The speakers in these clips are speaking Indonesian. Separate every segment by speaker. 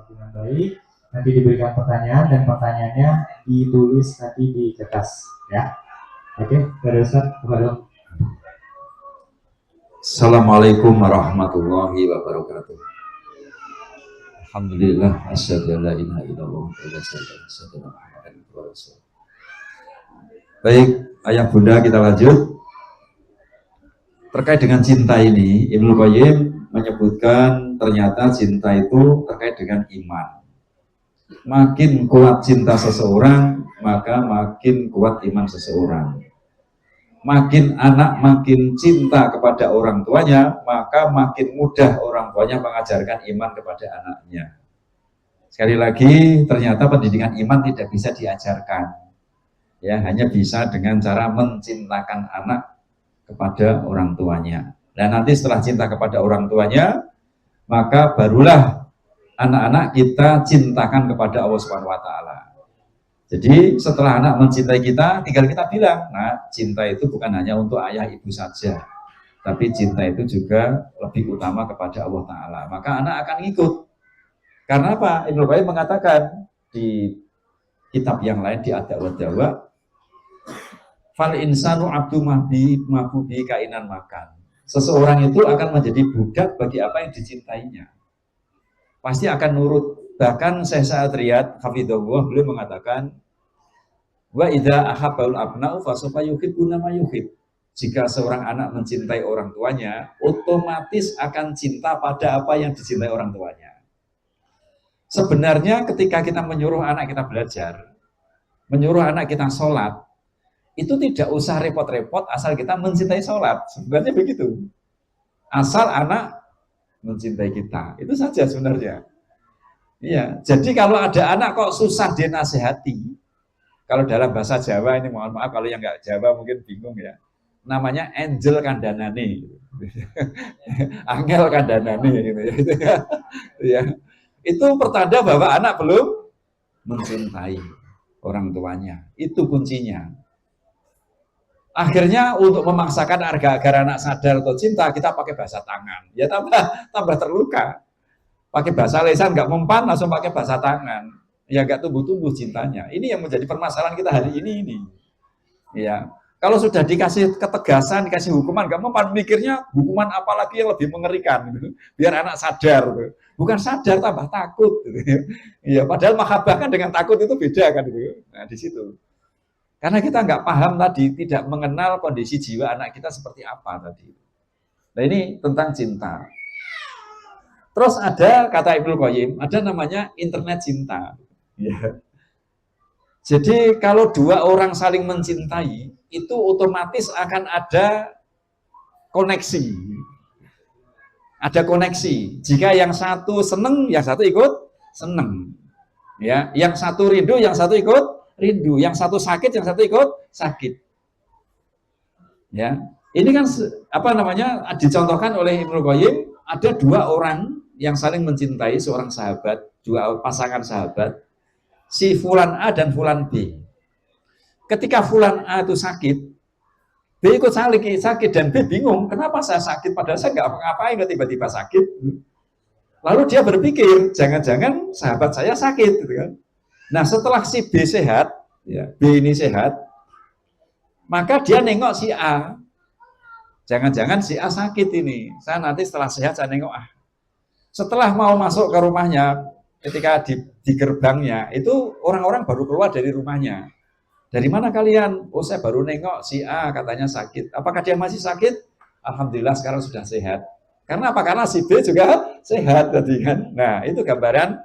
Speaker 1: dengan baik. Nanti diberikan pertanyaan dan pertanyaannya ditulis nanti di kertas, ya. Oke, dari Ustaz, wabarakatuh.
Speaker 2: Assalamualaikum warahmatullahi wabarakatuh. Alhamdulillah, asyhadu an la ilaha illallah wa asyhadu anna Muhammadan rasulullah. Baik, ayah bunda, kita lanjut. Terkait dengan cinta ini, Ibnu Qayyim menyebutkan ternyata cinta itu terkait dengan iman. Makin kuat cinta seseorang, maka makin kuat iman seseorang. Makin anak makin cinta kepada orang tuanya, maka makin mudah orang tuanya mengajarkan iman kepada anaknya. Sekali lagi, ternyata pendidikan iman tidak bisa diajarkan. Ya, hanya bisa dengan cara mencintakan anak kepada orang tuanya. Dan nanti setelah cinta kepada orang tuanya, maka barulah anak-anak kita cintakan kepada Allah Subhanahu wa taala. Jadi setelah anak mencintai kita, tinggal kita bilang, nah cinta itu bukan hanya untuk ayah ibu saja, tapi cinta itu juga lebih utama kepada Allah Ta'ala. Maka anak akan ikut. Karena apa? Ibnu Qayyim mengatakan di kitab yang lain, di Ad-Da'wah Dawa, fal insanu abdu mahbubi kainan makan. Seseorang itu akan menjadi budak bagi apa yang dicintainya. Pasti akan nurut. Bahkan Syekh Sa'ad Riyad hafizahullah beliau mengatakan, wa idza ahabbaul abna'u fasawfa yuhibbuna ma yuhib. Jika seorang anak mencintai orang tuanya, otomatis akan cinta pada apa yang dicintai orang tuanya. Sebenarnya ketika kita menyuruh anak kita belajar, menyuruh anak kita sholat, itu tidak usah repot-repot asal kita mencintai sholat. Sebenarnya begitu. Asal anak mencintai kita, itu saja sebenarnya. Iya, jadi kalau ada anak kok susah dia nasihati, kalau dalam bahasa Jawa ini, mohon maaf kalau yang nggak Jawa mungkin bingung ya, namanya angel kandanane, angel kandanane gitu ya. Ya. Itu pertanda bahwa anak belum mencintai orang tuanya, itu kuncinya. Akhirnya untuk memaksakan agar anak sadar atau cinta, kita pakai bahasa tangan, ya tambah terluka. Pakai bahasa lisan nggak mempan, langsung pakai bahasa tangan, ya nggak tumbuh-tumbuh cintanya. Ini yang menjadi permasalahan kita hari ini. Ya, kalau sudah dikasih ketegasan, dikasih hukuman, nggak mempan, mikirnya hukuman apalagi yang lebih mengerikan, gitu. Biar anak sadar, gitu. Bukan sadar tambah takut. Gitu. Ya, padahal mahabbah kan dengan takut itu beda kan, gitu. Nah di situ. Karena kita nggak paham tadi, tidak mengenal kondisi jiwa anak kita seperti apa tadi. Nah ini tentang cinta. Terus ada kata Ibnu Qayyim, ada namanya internet cinta. Ya. Jadi kalau dua orang saling mencintai, itu otomatis akan ada koneksi. Ada koneksi. Jika yang satu seneng, yang satu ikut seneng. Ya, yang satu rindu, yang satu ikut rindu. Yang satu sakit, yang satu ikut sakit. Ya, ini kan apa namanya dicontohkan oleh Ibnu Qayyim, ada dua orang yang saling mencintai, seorang sahabat, dua pasangan sahabat, si Fulan A dan Fulan B. Ketika Fulan A itu sakit, B ikut sakit dan B bingung, kenapa saya sakit padahal saya nggak apa-apain tiba-tiba sakit. Lalu dia berpikir, jangan-jangan sahabat saya sakit, gitu kan. Nah setelah si B sehat, ya, B ini sehat, maka dia nengok si A. Jangan-jangan si A sakit ini. Saya nanti setelah sehat saya nengok A. Setelah mau masuk ke rumahnya, ketika di gerbangnya, itu orang-orang baru keluar dari rumahnya. Dari mana kalian? Oh saya baru nengok si A katanya sakit. Apakah dia masih sakit? Alhamdulillah sekarang sudah sehat. Karena apa? Karena si B juga sehat tadi kan. Nah itu gambaran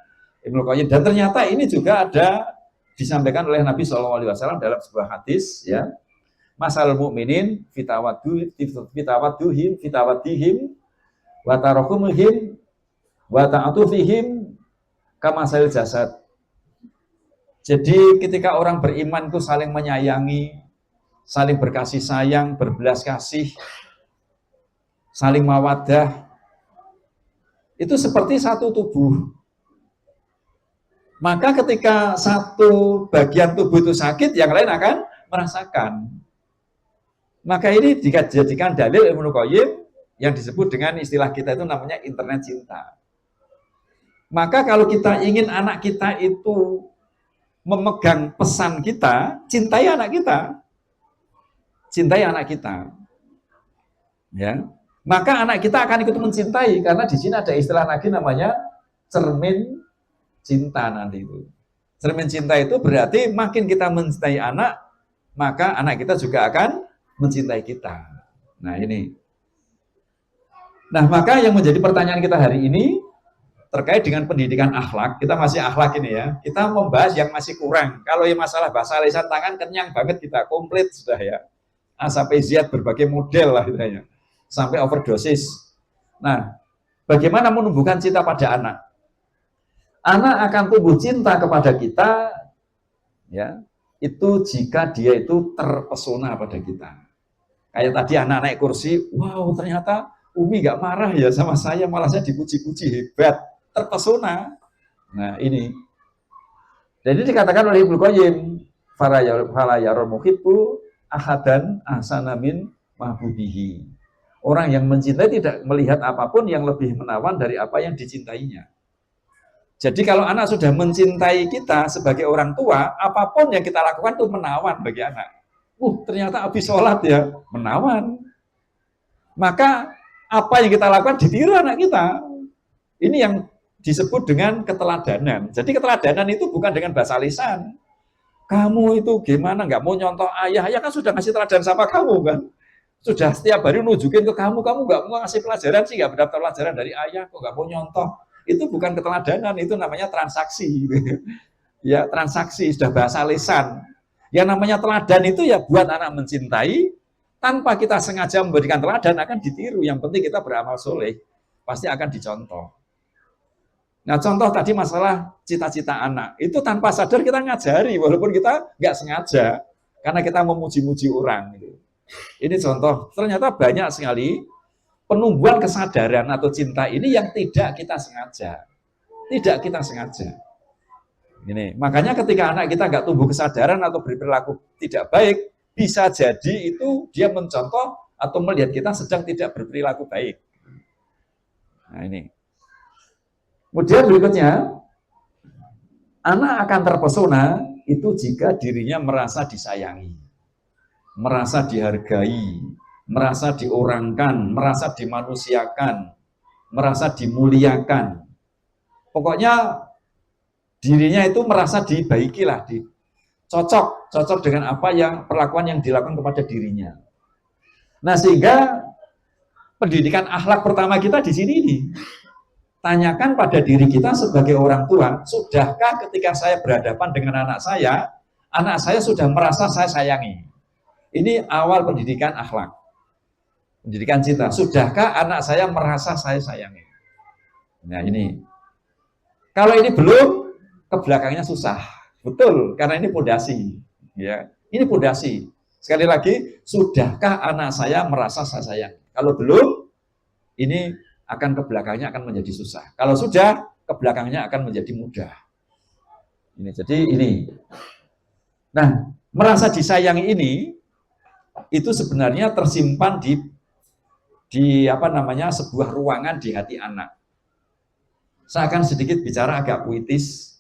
Speaker 2: Ibnu Qayyim. Dan ternyata ini juga ada disampaikan oleh Nabi SAW dalam sebuah hadis ya. Masal mu'minin fitawadihim wa tarakumihim wa ta'atufihim kamasail jasad. Jadi ketika orang beriman itu saling menyayangi, saling berkasih sayang, berbelas kasih, saling mawaddah, itu seperti satu tubuh. Maka ketika satu bagian tubuh itu sakit, yang lain akan merasakan. Maka ini dijadikan dalil Ibnu Qayyim yang disebut dengan istilah kita itu namanya internet cinta. Maka kalau kita ingin anak kita itu memegang pesan kita, cintai anak kita. Cintai anak kita. Ya. Maka anak kita akan ikut mencintai, karena di sini ada istilah lagi namanya cermin cinta nanti itu. Cermin cinta itu berarti makin kita mencintai anak, maka anak kita juga akan mencintai kita. Nah ini. Nah maka yang menjadi pertanyaan kita hari ini terkait dengan pendidikan akhlak, kita masih akhlak ini ya, kita membahas yang masih kurang. Kalau yang masalah bahasa lisan tangan kenyang banget kita, komplit sudah ya. A sampai Z berbagai model lah ya. Sampai overdosis. Nah, bagaimana menumbuhkan cinta pada anak? Anak akan tumbuh cinta kepada kita, ya, itu jika dia itu terpesona pada kita. Kayak tadi anak naik kursi, wow ternyata Umi nggak marah ya sama saya, malah saya dipuji-puji, hebat, terpesona. Nah ini. Jadi dikatakan oleh Ibnu Qayyim, fala yarul muhibbu ahadan ahsana min mahbubihi. Orang yang mencintai tidak melihat apapun yang lebih menawan dari apa yang dicintainya. Jadi kalau anak sudah mencintai kita sebagai orang tua, apapun yang kita lakukan itu menawan bagi anak. Ternyata habis sholat ya, menawan. Maka apa yang kita lakukan ditiru anak kita. Ini yang disebut dengan keteladanan. Jadi keteladanan itu bukan dengan bahasa lisan. Kamu itu gimana, nggak mau nyontoh ayah, ayah kan sudah ngasih teladan sama kamu kan. Sudah setiap hari nunjukin ke kamu nggak mau ngasih pelajaran sih, nggak mendapat pelajaran dari ayah, kok nggak mau nyontoh. Itu bukan keteladanan, itu namanya transaksi. Ya transaksi, sudah bahasa lisan. Yang namanya teladan itu ya buat anak mencintai, tanpa kita sengaja memberikan teladan akan ditiru. Yang penting kita beramal soleh, pasti akan dicontoh. Nah contoh tadi masalah cita-cita anak, itu tanpa sadar kita ngajari, walaupun kita nggak sengaja, karena kita memuji-muji orang. Ini contoh, ternyata banyak sekali penumbuhan kesadaran atau cinta ini yang tidak kita sengaja. Tidak kita sengaja. Ini, makanya ketika anak kita nggak tumbuh kesadaran atau berperilaku tidak baik, bisa jadi itu dia mencontoh atau melihat kita sedang tidak berperilaku baik. Nah ini. Kemudian berikutnya, anak akan terpesona itu jika dirinya merasa disayangi, merasa dihargai, merasa diorangkan, merasa dimanusiakan, merasa dimuliakan. Pokoknya dirinya itu merasa dibaiki lah, cocok dengan apa yang perlakuan yang dilakukan kepada dirinya. Nah sehingga pendidikan akhlak pertama kita di sini nih. Tanyakan pada diri kita sebagai orang tua, sudahkah ketika saya berhadapan dengan anak saya sudah merasa saya sayangi? Ini awal pendidikan akhlak, pendidikan cinta. Sudahkah anak saya merasa saya sayangi? Nah ini, kalau ini belum, ke belakangnya susah, betul, karena ini pondasi. Ya, ini pondasi. Sekali lagi, sudahkah anak saya merasa saya sayang? Kalau belum, ini akan ke belakangnya akan menjadi susah. Kalau sudah, ke belakangnya akan menjadi mudah. Ini jadi ini. Nah, merasa disayangi ini itu sebenarnya tersimpan di apa namanya sebuah ruangan di hati anak. Saya akan sedikit bicara agak puitis.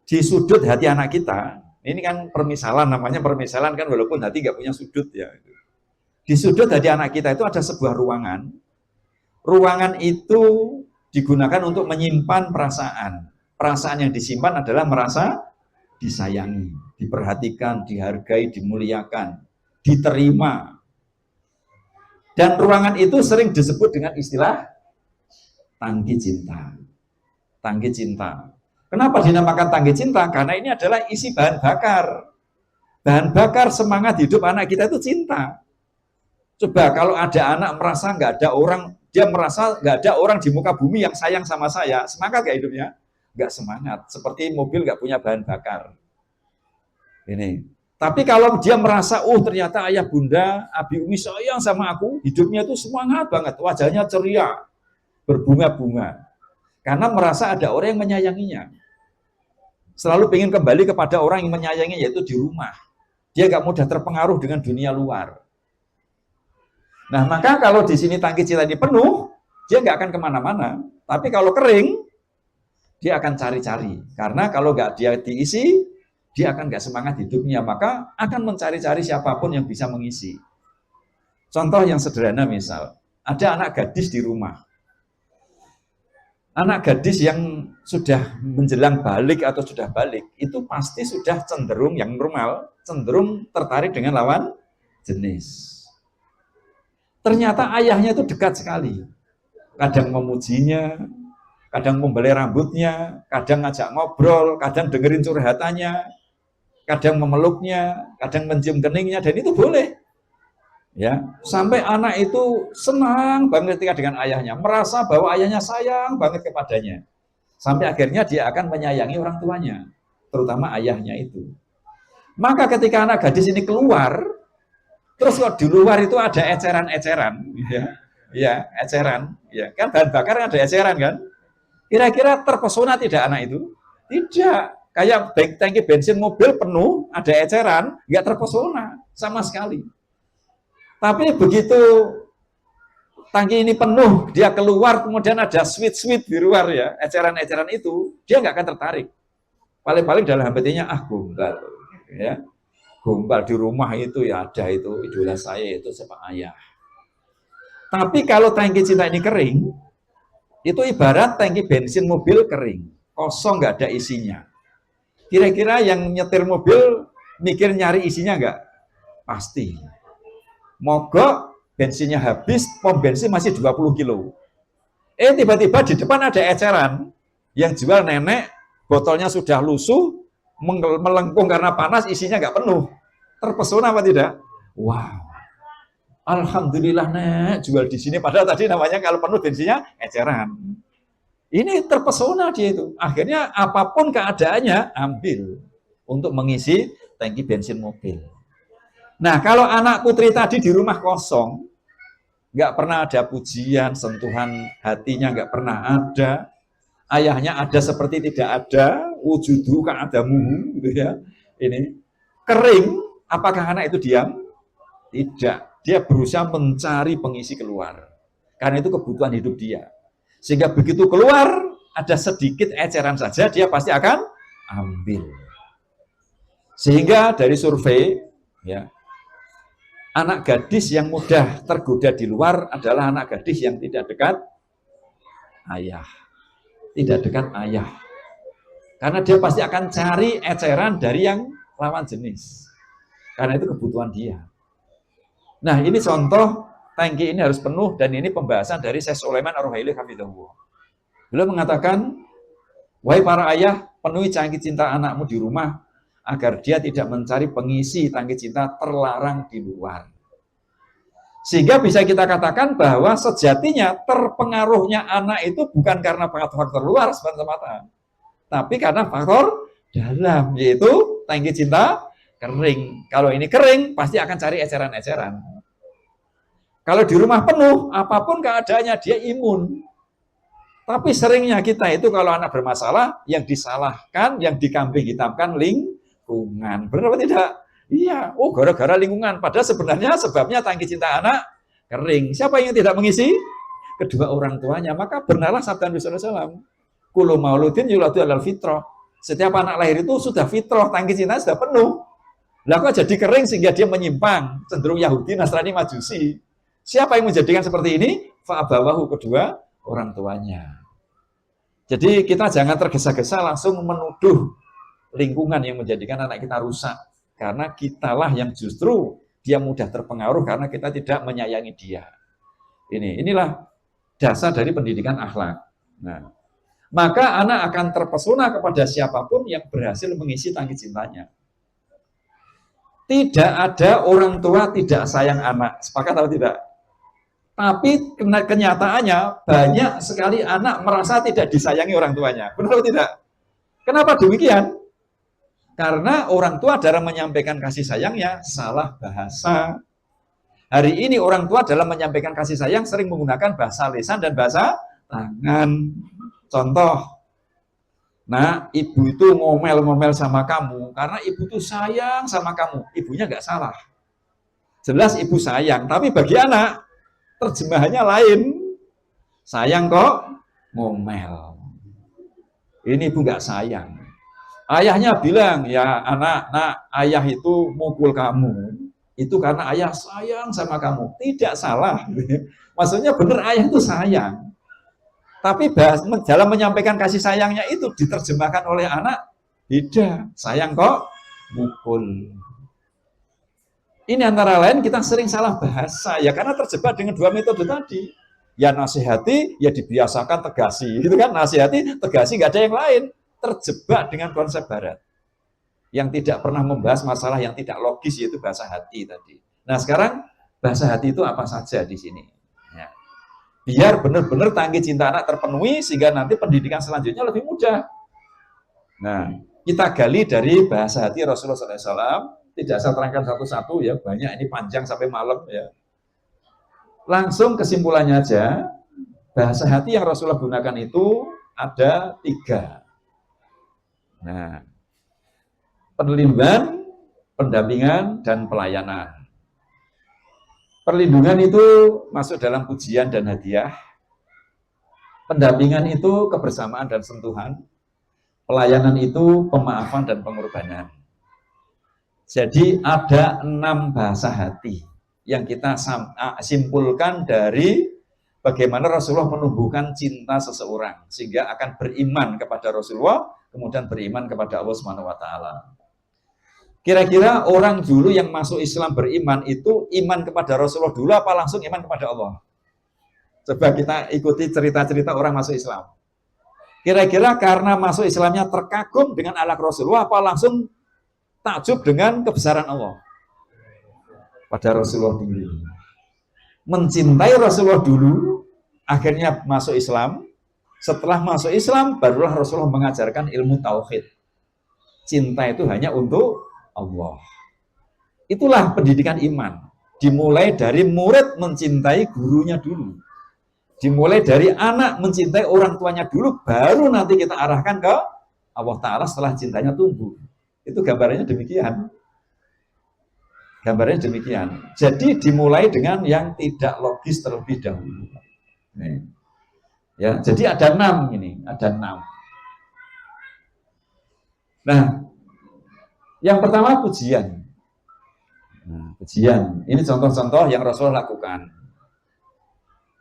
Speaker 2: Di sudut hati anak kita, ini kan permisalan, namanya permisalan kan walaupun hati nggak punya sudut ya. Di sudut hati anak kita itu ada sebuah ruangan. Ruangan itu digunakan untuk menyimpan perasaan. Perasaan yang disimpan adalah merasa disayangi, diperhatikan, dihargai, dimuliakan, diterima. Dan ruangan itu sering disebut dengan istilah tangki cinta. Tangki cinta. Kenapa dinamakan tangki cinta? Karena ini adalah isi bahan bakar. Bahan bakar semangat hidup anak kita itu cinta. Coba kalau ada anak merasa nggak ada orang, dia merasa nggak ada orang di muka bumi yang sayang sama saya, semangat nggak hidupnya? Nggak semangat, seperti mobil nggak punya bahan bakar. Ini. Tapi kalau dia merasa, ternyata ayah bunda, abi umi sayang sama aku, hidupnya itu semangat banget, wajahnya ceria, berbunga-bunga. Karena merasa ada orang yang menyayanginya. Selalu ingin kembali kepada orang yang menyayangi, yaitu di rumah. Dia nggak mudah terpengaruh dengan dunia luar. Nah, maka kalau di sini tangki cinta ini penuh, dia nggak akan kemana-mana. Tapi kalau kering, dia akan cari-cari. Karena kalau nggak dia diisi, dia akan nggak semangat hidupnya, maka akan mencari-cari siapapun yang bisa mengisi. Contoh yang sederhana misal, ada anak gadis di rumah. Anak gadis yang sudah menjelang balik atau sudah balik, itu pasti sudah cenderung, yang normal, cenderung tertarik dengan lawan jenis. Ternyata ayahnya itu dekat sekali. Kadang memujinya, kadang membelai rambutnya, kadang ngajak ngobrol, kadang dengerin curhatannya, kadang memeluknya, kadang mencium keningnya, dan itu boleh. Ya, sampai anak itu senang banget ketika dengan ayahnya, merasa bahwa ayahnya sayang banget kepadanya. Sampai akhirnya dia akan menyayangi orang tuanya, terutama ayahnya itu. Maka ketika anak gadis ini keluar, terus kok di luar itu ada eceran-eceran, ya eceran, ya kan bahan bakar ada eceran kan? Kira-kira terpesona tidak anak itu? Tidak. Kayak tangki bensin mobil penuh, ada eceran, nggak terpesona sama sekali. Tapi begitu tangki ini penuh, dia keluar, kemudian ada sweet-sweet di luar ya, eceran-eceran itu, dia nggak akan tertarik. Paling-paling dalam hatinya, gombal. Ya. Gombal di rumah itu ya ada itu, idola saya itu siapa ayah. Tapi kalau tangki cinta ini kering, itu ibarat tangki bensin mobil kering, kosong, nggak ada isinya. Kira-kira yang nyetir mobil mikir nyari isinya nggak? Pasti. Mogok, bensinnya habis, pom bensin masih 20 kilo. Tiba-tiba di depan ada eceran yang jual nenek, botolnya sudah lusuh, melengkung karena panas, isinya nggak penuh. Terpesona apa tidak? Wow. Alhamdulillah nek, jual di sini. Padahal tadi namanya kalau penuh bensinnya eceran. Ini terpesona dia itu. Akhirnya apapun keadaannya, ambil untuk mengisi tangki bensin mobil. Nah, kalau anak putri tadi di rumah kosong, nggak pernah ada pujian, sentuhan hatinya nggak pernah ada, ayahnya ada seperti tidak ada, wujudu ka'adamuhu, gitu ya. Ini kering, apakah anak itu diam? Tidak. Dia berusaha mencari pengisi keluar. Karena itu kebutuhan hidup dia. Sehingga begitu keluar, ada sedikit eceran saja, dia pasti akan ambil. Sehingga dari survei, ya, anak gadis yang mudah tergoda di luar adalah anak gadis yang tidak dekat ayah. Tidak dekat ayah. Karena dia pasti akan cari eceran dari yang lawan jenis. Karena itu kebutuhan dia. Nah, ini contoh tangki ini harus penuh, dan ini pembahasan dari Syekh Sulaiman Ar-Ruhaili hafizahullah. Beliau mengatakan, wahai para ayah, penuhi tangki cinta anakmu di rumah, agar dia tidak mencari pengisi tangki cinta terlarang di luar. Sehingga bisa kita katakan bahwa sejatinya terpengaruhnya anak itu bukan karena faktor luar semata-mata, tapi karena faktor dalam, yaitu tangki cinta kering. Kalau ini kering, pasti akan cari eceran-eceran. Kalau di rumah penuh, apapun keadaannya dia imun. Tapi seringnya kita itu kalau anak bermasalah, yang disalahkan, yang dikambing hitamkan lingkungan. Benar apa tidak? Iya, gara-gara lingkungan. Padahal sebenarnya sebabnya tangki cinta anak kering. Siapa yang tidak mengisi? Kedua orang tuanya. Maka benarlah sabda Nabi SAW. Kullu mauludin yuladu alal fitrah. Setiap anak lahir itu sudah fitrah, tangki cinta sudah penuh. Lah kok jadi kering sehingga dia menyimpang, cenderung Yahudi, Nasrani, Majusi. Siapa yang menjadikan seperti ini? Fa'abawahu, kedua orang tuanya. Jadi kita jangan tergesa-gesa langsung menuduh lingkungan yang menjadikan anak kita rusak. Karena kitalah yang justru dia mudah terpengaruh karena kita tidak menyayangi dia. Inilah dasar dari pendidikan akhlak. Nah, maka anak akan terpesona kepada siapapun yang berhasil mengisi tangki cintanya. Tidak ada orang tua tidak sayang anak. Sepakat atau tidak? Tapi kenyataannya banyak sekali anak merasa tidak disayangi orang tuanya. Benar atau tidak? Kenapa demikian? Karena orang tua dalam menyampaikan kasih sayangnya salah bahasa. Hari ini orang tua dalam menyampaikan kasih sayang sering menggunakan bahasa lisan dan bahasa tangan. Contoh, nah ibu itu ngomel-ngomel sama kamu karena ibu itu sayang sama kamu. Ibunya nggak salah. Jelas ibu sayang, tapi bagi anak terjemahannya lain. Sayang kok ngomel. Ini ibu nggak sayang. Ayahnya bilang, ya anak, nak, ayah itu mukul kamu. Itu karena ayah sayang sama kamu. Tidak salah. Maksudnya benar ayah itu sayang. Tapi dalam menyampaikan kasih sayangnya itu diterjemahkan oleh anak, beda. Sayang kok, mukul. Ini antara lain kita sering salah bahasa ya karena terjebak dengan dua metode tadi. Ya nasihati, ya dibiasakan tegasi. Gitu kan, nasihati, tegasi, nggak ada yang lain. Terjebak dengan konsep barat. Yang tidak pernah membahas masalah yang tidak logis, yaitu bahasa hati tadi. Nah sekarang, bahasa hati itu apa saja di sini. Ya. Biar benar-benar tangki cinta anak terpenuhi, sehingga nanti pendidikan selanjutnya lebih mudah. Nah, kita gali dari bahasa hati Rasulullah SAW. Tidak saya terangkan satu-satu ya, banyak ini panjang sampai malam ya. Langsung kesimpulannya aja, bahasa hati yang Rasulullah gunakan itu ada 3. Nah, perlindungan, pendampingan, dan pelayanan. Perlindungan itu masuk dalam pujian dan hadiah. Pendampingan itu kebersamaan dan sentuhan. Pelayanan itu pemaafan dan pengorbanan. Jadi ada 6 bahasa hati yang kita simpulkan dari bagaimana Rasulullah menumbuhkan cinta seseorang sehingga akan beriman kepada Rasulullah, kemudian beriman kepada Allah Subhanahu wa taala. Kira-kira orang dulu yang masuk Islam beriman itu iman kepada Rasulullah dulu apa langsung iman kepada Allah? Coba kita ikuti cerita-cerita orang masuk Islam. Kira-kira karena masuk Islamnya terkagum dengan akhlak Rasulullah apa langsung takjub dengan kebesaran Allah pada Rasulullah dulu. Mencintai Rasulullah dulu, akhirnya masuk Islam. Setelah masuk Islam, barulah Rasulullah mengajarkan ilmu tauhid. Cinta itu hanya untuk Allah. Itulah pendidikan iman. Dimulai dari murid mencintai gurunya dulu. Dimulai dari anak mencintai orang tuanya dulu, baru nanti kita arahkan ke Allah Ta'ala setelah cintanya tumbuh. Itu gambarannya demikian. Gambarnya demikian. Jadi dimulai dengan yang tidak logis terlebih dahulu. Nih. Ya, jadi ada 6 ini, ada 6. Nah, yang pertama pujian. Nah, pujian. Ini contoh-contoh yang Rasulullah lakukan.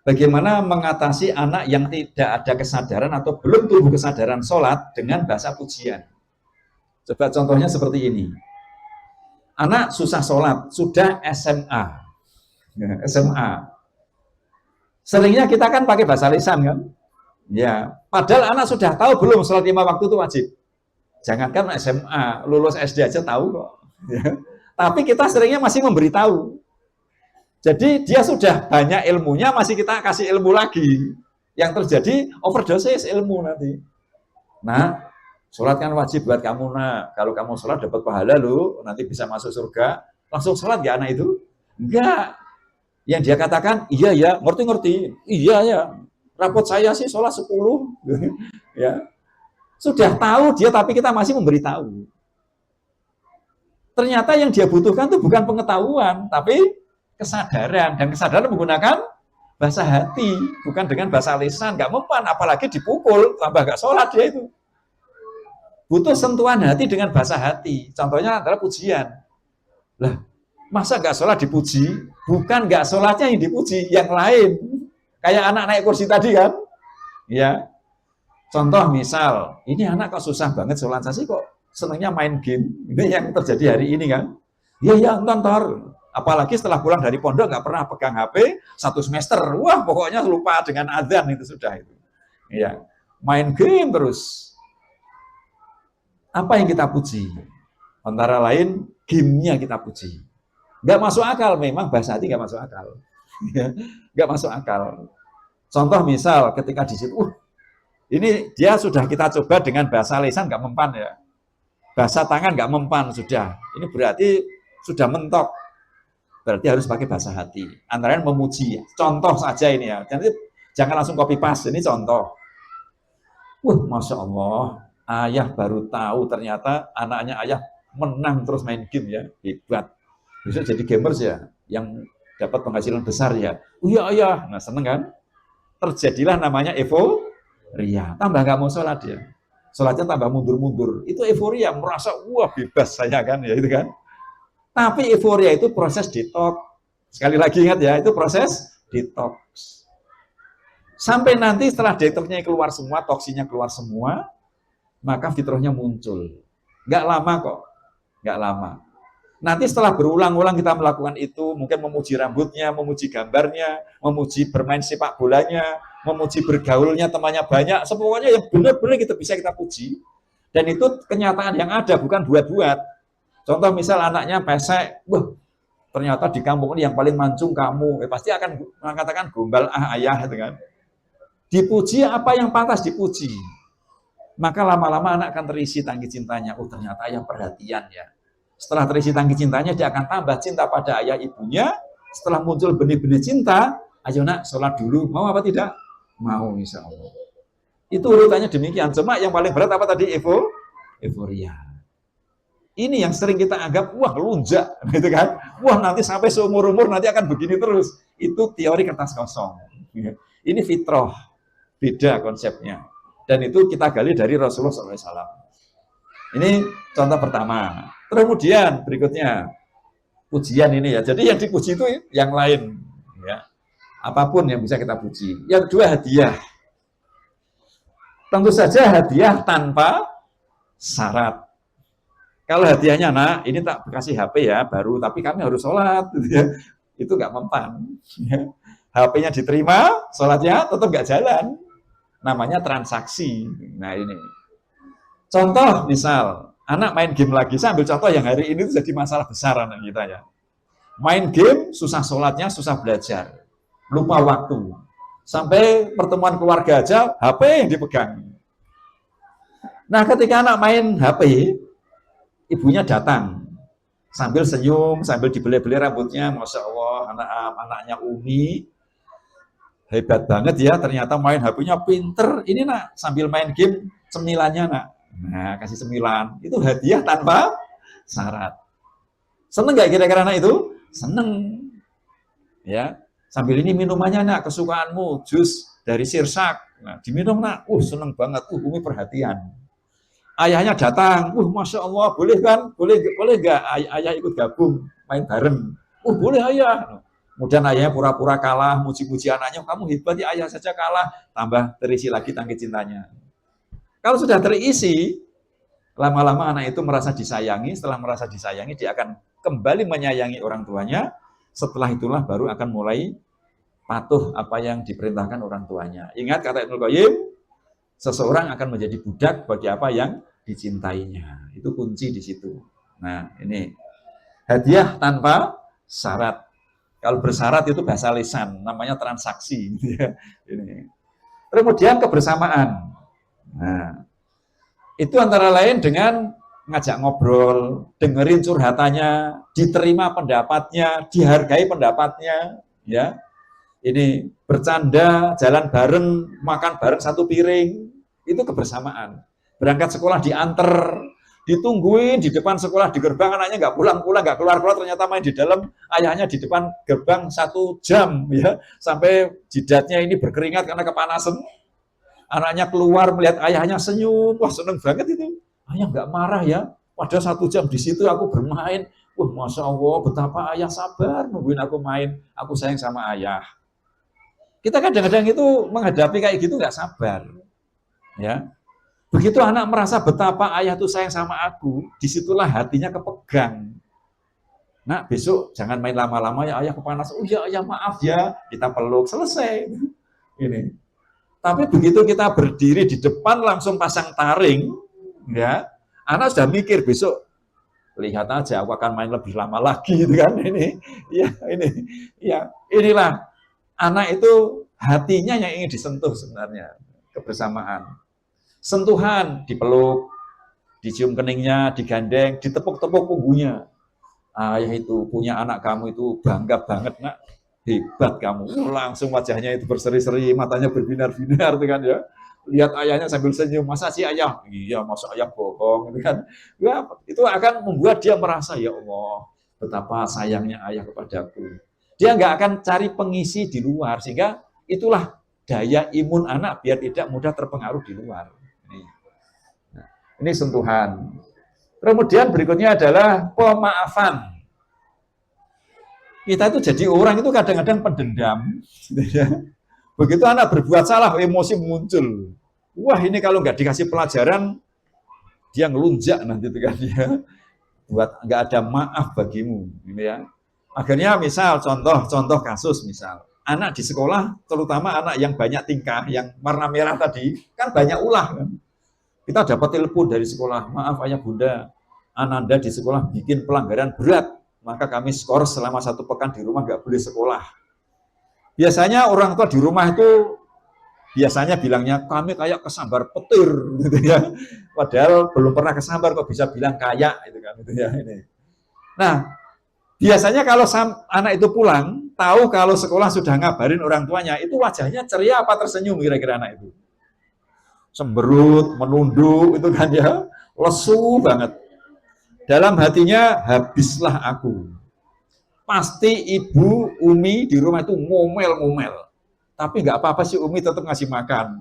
Speaker 2: Bagaimana mengatasi anak yang tidak ada kesadaran atau belum tumbuh kesadaran sholat dengan bahasa pujian. Coba contohnya seperti ini. Anak susah sholat, sudah SMA. SMA. Seringnya kita kan pakai bahasa lisan kan? Ya, padahal anak sudah tahu belum sholat 5 waktu itu wajib. Jangankan SMA, lulus SD aja tahu kok. Ya. Tapi kita seringnya masih memberitahu. Jadi dia sudah banyak ilmunya, masih kita kasih ilmu lagi. Yang terjadi overdosis ilmu nanti. Nah, sholat kan wajib buat kamu nak. Kalau kamu sholat dapat pahala lu, nanti bisa masuk surga. Langsung sholat gak anak itu? Enggak. Yang dia katakan, iya ya, ngerti-ngerti. Iya ya, rapot saya sih sholat 10. Ya. Sudah tahu dia, tapi kita masih memberitahu. Ternyata yang dia butuhkan itu bukan pengetahuan, tapi kesadaran. Dan kesadaran menggunakan bahasa hati, bukan dengan bahasa lisan. Gak mempan, apalagi dipukul, tambah gak sholat dia itu. Butuh sentuhan hati dengan bahasa hati. Contohnya adalah pujian. Lah, masa gak sholat dipuji? Bukan gak sholatnya yang dipuji, yang lain. Kayak anak naik kursi tadi kan? Ya. Contoh misal, ini anak kok susah banget sholat sih kok senangnya main game. Ini yang terjadi hari ini kan? Iya, ya, ntar. Apalagi setelah pulang dari pondok gak pernah pegang HP 1 semester. Wah, pokoknya lupa dengan adzan itu sudah itu. Iya. Main game terus. Apa yang kita puji? Antara lain, game-nya kita puji. Nggak masuk akal, memang bahasa hati nggak masuk akal. Nggak masuk akal. Contoh misal, ketika di situ, ini dia sudah kita coba dengan bahasa lisan nggak mempan ya. Bahasa tangan nggak mempan sudah. Ini berarti sudah mentok. Berarti harus pakai bahasa hati. Antara lain memuji. Contoh saja ini ya. Jadi jangan langsung copy paste. Ini contoh. Masya Allah. Ayah baru tahu ternyata anaknya ayah menang terus main game ya. Hebat. Besok jadi gamers ya. Yang dapat penghasilan besar ya. Iya ayah. Nah seneng kan? Terjadilah namanya euforia. Tambah nggak mau sholat ya. sholatnya tambah mundur-mundur. Itu euforia, merasa wah bebas saya kan, ya itu kan. Tapi euforia itu proses detox. Sekali lagi ingat ya, itu proses detox. Sampai nanti setelah detoxnya keluar semua, toksinya keluar semua, maka fitrahnya muncul. Nggak lama kok, nggak lama. Nanti setelah berulang-ulang kita melakukan itu, mungkin memuji rambutnya, memuji gambarnya, memuji bermain sepak bolanya, memuji bergaulnya, temannya banyak, semuanya yang benar-benar bisa kita puji. Dan itu kenyataan yang ada, bukan buat-buat. Contoh misal anaknya pesek, wah ternyata di kampung ini yang paling mancung kamu, pasti akan mengatakan gombal ayah, gitu kan. Dipuji apa yang pantas dipuji. Maka lama-lama anak akan terisi tangki cintanya. Oh ternyata ayah perhatian ya. Setelah terisi tangki cintanya, dia akan tambah cinta pada ayah ibunya. Setelah muncul benih-benih cinta, ayo nak sholat dulu. Mau apa tidak? Mau, insya Allah. Itu urutannya demikian. Cuma yang paling berat apa tadi? Euforia. Ini yang sering kita anggap, wah lunjak, gitu kan? Wah nanti sampai seumur-umur nanti akan begini terus. Itu teori kertas kosong. Ini fitrah. Beda konsepnya. Dan itu kita gali dari Rasulullah SAW. Ini contoh pertama. Kemudian berikutnya, pujian ini ya. Jadi yang dipuji itu yang lain. Ya. Apapun yang bisa kita puji. Yang kedua, hadiah. Tentu saja hadiah tanpa syarat. Kalau hadiahnya, nak, ini tak kasih HP ya, baru, tapi kami harus sholat. Gitu ya. Itu nggak mempan. Ya. HP-nya diterima, sholatnya tetap nggak jalan. Namanya transaksi. Nah ini. Contoh misal, anak main game lagi. Saya ambil contoh yang hari ini itu jadi masalah besar anak kita ya. Main game, susah sholatnya, susah belajar. Lupa waktu. Sampai pertemuan keluarga aja, HP yang dipegang. Nah ketika anak main HP, ibunya datang. Sambil senyum, sambil dibeli-beli rambutnya. Masya Allah, anaknya Umi. Hebat banget ya, ternyata main HP-nya pinter. Ini nak, sambil main game, cemilannya nak. Nah, kasih cemilan. Itu hadiah tanpa syarat. Seneng gak kira-kira anak itu? Seneng. Ya, sambil ini minumannya nak, kesukaanmu, jus dari Sirsak. Nah, diminum nak, seneng banget, Umi perhatian. Ayahnya datang, Masya Allah, boleh kan? Boleh gak ayah ikut gabung, main bareng? Boleh ayah. Kemudian ayahnya pura-pura kalah, muji-muji anaknya, kamu hebat ya ayah saja kalah, tambah terisi lagi tangki cintanya. Kalau sudah terisi, lama-lama anak itu merasa disayangi, setelah merasa disayangi, dia akan kembali menyayangi orang tuanya, setelah itulah baru akan mulai patuh apa yang diperintahkan orang tuanya. Ingat kata Ibnu Qayyim, seseorang akan menjadi budak bagi apa yang dicintainya. Itu kunci di situ. Nah ini, hadiah tanpa syarat. Kalau bersyarat itu bahasa lisan, namanya transaksi. Ini. Kemudian kebersamaan. Nah, itu antara lain dengan ngajak ngobrol, dengerin curhatannya, diterima pendapatnya, dihargai pendapatnya. Ya, ini bercanda, jalan bareng, makan bareng satu piring, itu kebersamaan. Berangkat sekolah diantar, ditungguin di depan sekolah di gerbang, anaknya nggak pulang-pulang, nggak keluar-keluar, ternyata main di dalam, ayahnya di depan gerbang 1 jam ya, sampai jidatnya ini berkeringat karena kepanasan. Anaknya keluar melihat ayahnya senyum, wah seneng banget itu. Ayah nggak marah ya, padahal 1 jam di situ aku bermain, Masya Allah betapa ayah sabar nungguin aku main, aku sayang sama ayah. Kita kadang-kadang itu menghadapi kayak gitu nggak sabar, ya. Begitu anak merasa betapa ayah tuh sayang sama aku, disitulah hatinya kepegang. Nah, besok jangan main lama-lama ya, ayah kepanasan. Oh ya, ayah maaf ya, kita peluk, selesai. Ini. Tapi begitu kita berdiri di depan langsung pasang taring, ya, anak sudah mikir besok, lihat aja, aku akan main lebih lama lagi, gitu kan? Inilah anak itu hatinya yang ingin disentuh sebenarnya, kebersamaan. Sentuhan, dipeluk, dicium keningnya, digandeng, ditepuk-tepuk punggungnya. Ayah itu punya anak kamu itu bangga banget nak, hebat kamu. Langsung wajahnya itu berseri-seri, matanya berbinar-binar, gitu kan ya. Lihat ayahnya sambil senyum, masa sih ayah? Iya, masa ayah bohong, gitu kan. Ya, itu akan membuat dia merasa ya Allah, betapa sayangnya ayah kepadaku. Dia nggak akan cari pengisi di luar, sehingga itulah daya imun anak biar tidak mudah terpengaruh di luar. Ini sentuhan. Kemudian berikutnya adalah pemaafan. Kita itu jadi orang itu kadang-kadang pendendam. Begitu anak berbuat salah, emosi muncul. Wah, ini kalau nggak dikasih pelajaran, dia ngelunjak nanti itu kan dia. Buat nggak ada maaf bagimu, gitu ya. Akhirnya misal contoh kasus misal anak di sekolah, terutama anak yang banyak tingkah, yang warna merah tadi, kan banyak ulah kan. Kita dapat telepon dari sekolah, maaf ayah bunda, Ananda di sekolah bikin pelanggaran berat, maka kami skor selama 1 pekan di rumah nggak boleh sekolah. Biasanya orang tua di rumah itu biasanya bilangnya kami kayak kesambar petir, gitu ya. Padahal belum pernah kesambar kok bisa bilang kayak, gitu kan, gitu ya. Ini. Nah, biasanya kalau anak itu pulang, tahu kalau sekolah sudah ngabarin orang tuanya, itu wajahnya ceria apa tersenyum kira-kira anak itu? Semberut, menunduk, itu kan ya, lesu banget. Dalam hatinya, habislah aku. Pasti ibu Umi di rumah itu ngomel-ngomel. Tapi nggak apa-apa sih Umi tetap ngasih makan.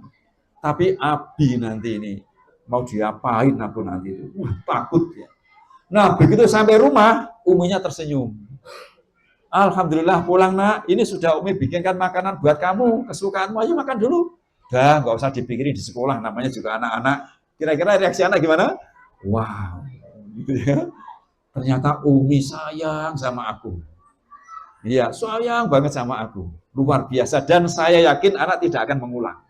Speaker 2: Tapi Abi nanti ini, mau diapain aku nanti itu? Takut ya. Nah, begitu sampai rumah, Uminya tersenyum. Alhamdulillah pulang nak, ini sudah Umi bikinkan makanan buat kamu, kesukaanmu, ayo makan dulu. Dah, nggak usah dipikirin di sekolah, namanya juga anak-anak. Kira-kira reaksi anak gimana? Wow, gitu ya. Ternyata Umi sayang sama aku. Iya, sayang banget sama aku. Luar biasa. Dan saya yakin anak tidak akan mengulang.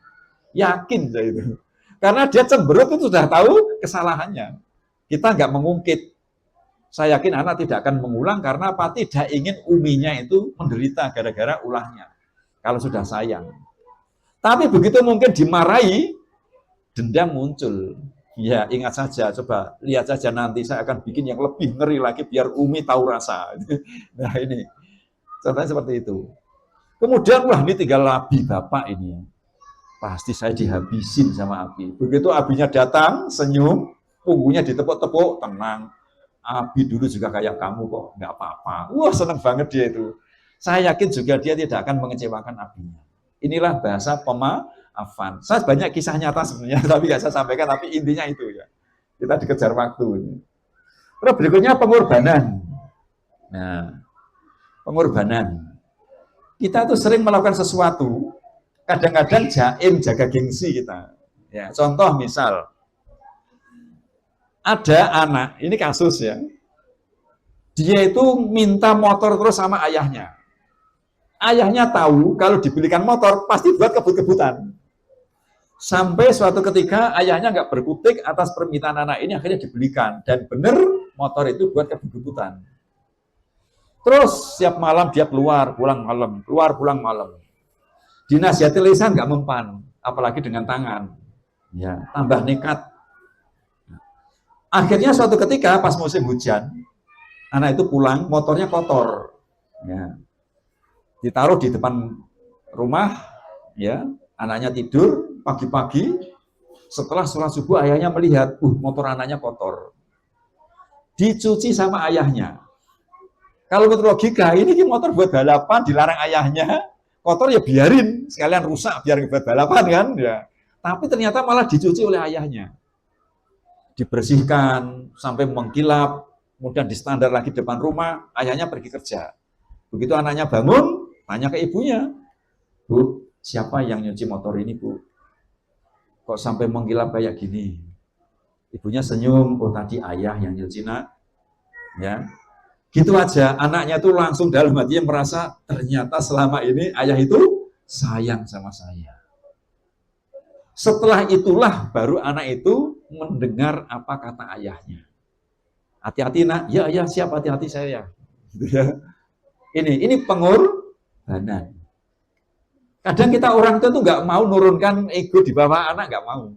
Speaker 2: Yakin saya itu. Karena dia cemberut itu sudah tahu kesalahannya. Kita nggak mengungkit. Saya yakin anak tidak akan mengulang karena apa? Tidak ingin uminya itu menderita gara-gara ulahnya. Kalau sudah sayang. Tapi begitu mungkin dimarahi, dendam muncul. Ya, ingat saja, coba lihat saja nanti saya akan bikin yang lebih ngeri lagi biar Umi tahu rasa. Nah ini, contohnya seperti itu. Kemudian, wah ini tinggal Abi bapak ini. Pasti saya dihabisin sama Abi. Begitu Abinya datang, senyum, punggungnya ditepuk-tepuk, tenang. Abi dulu juga kayak kamu kok, nggak apa-apa. Wah senang banget dia itu. Saya yakin juga dia tidak akan mengecewakan Abinya. Inilah bahasa pemaafan. Saya banyak kisah nyata sebenarnya, tapi nggak saya sampaikan, tapi intinya itu ya. Kita dikejar waktu ini. Terus berikutnya pengorbanan. Nah, pengorbanan. Kita tuh sering melakukan sesuatu, kadang-kadang jaim, jaga gengsi kita. Ya, contoh misal, ada anak, ini kasus ya, dia itu minta motor terus sama ayahnya. Ayahnya tahu kalau dibelikan motor pasti buat kebut-kebutan. Sampai suatu ketika ayahnya nggak berkutik atas permintaan anak ini, akhirnya dibelikan. Dan benar motor itu buat kebut-kebutan. Terus setiap malam dia keluar, pulang malam, keluar, pulang malam. Dinasihati lisan nggak mempan, apalagi dengan tangan. Ya, tambah nekat. Akhirnya suatu ketika pas musim hujan, anak itu pulang, motornya kotor. Ya. Ditaruh di depan rumah, ya, anaknya tidur, pagi-pagi, setelah sholat subuh ayahnya melihat, motor anaknya kotor. Dicuci sama ayahnya. Kalau menurut logika, ini motor buat balapan, dilarang ayahnya, kotor ya biarin, sekalian rusak, biar buat balapan kan. Ya. Tapi ternyata malah dicuci oleh ayahnya. Dibersihkan, sampai mengkilap, kemudian distandar lagi depan rumah, ayahnya pergi kerja. Begitu anaknya bangun, tanya ke ibunya, Bu, siapa yang nyuci motor ini, Bu? Kok sampai mengkilap kayak gini? Ibunya senyum, oh tadi ayah yang nyuci nak. Ya, gitu aja. Anaknya tuh langsung dalam hatinya merasa ternyata selama ini ayah itu sayang sama saya. Setelah itulah baru anak itu mendengar apa kata ayahnya. Hati-hati nak, ya siap hati-hati saya. Gitu ya. Ini pengorbanan. Kadang kita orang itu nggak mau nurunkan ego di bawah anak, nggak mau.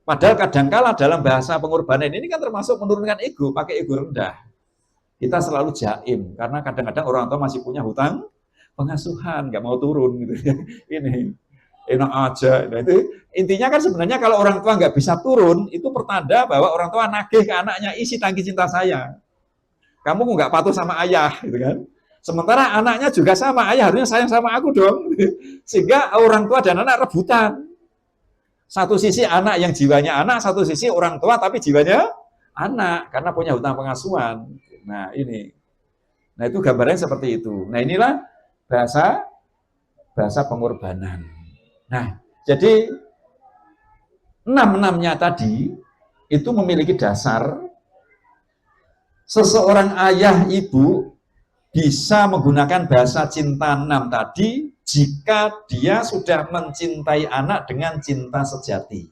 Speaker 2: Padahal kadangkala dalam bahasa pengorbanan ini kan termasuk menurunkan ego, pakai ego rendah. Kita selalu jaim, karena kadang-kadang orang tua masih punya hutang pengasuhan, nggak mau turun gitu ya. Ini enak aja. Nah, itu intinya kan sebenarnya kalau orang tua nggak bisa turun, itu pertanda bahwa orang tua nagih ke anaknya, isi tangki cinta saya. Kamu nggak patuh sama ayah, gitu kan? Sementara anaknya juga sama, ayah harusnya sayang sama aku dong. Sehingga orang tua dan anak rebutan. Satu sisi anak yang jiwanya anak, satu sisi orang tua tapi jiwanya anak karena punya hutang pengasuhan. Nah ini, nah itu gambarnya seperti itu. Nah inilah bahasa pengorbanan. Nah jadi enam-enamnya tadi itu memiliki dasar seseorang ayah ibu bisa menggunakan bahasa cinta 6 tadi jika dia sudah mencintai anak dengan cinta sejati.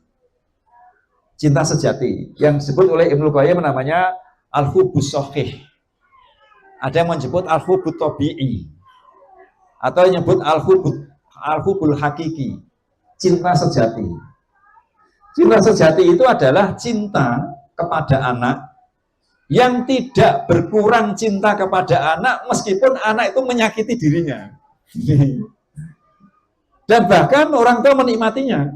Speaker 2: Cinta sejati yang disebut oleh Ibnu Qayyim namanya al-hubbus shahih. Ada yang menyebut al-hubbut tabi'i atau yang menyebut al-hubbul hakiki. Cinta sejati. Cinta sejati itu adalah cinta kepada anak yang tidak berkurang cinta kepada anak meskipun anak itu menyakiti dirinya. Dan bahkan orang tua menikmatinya.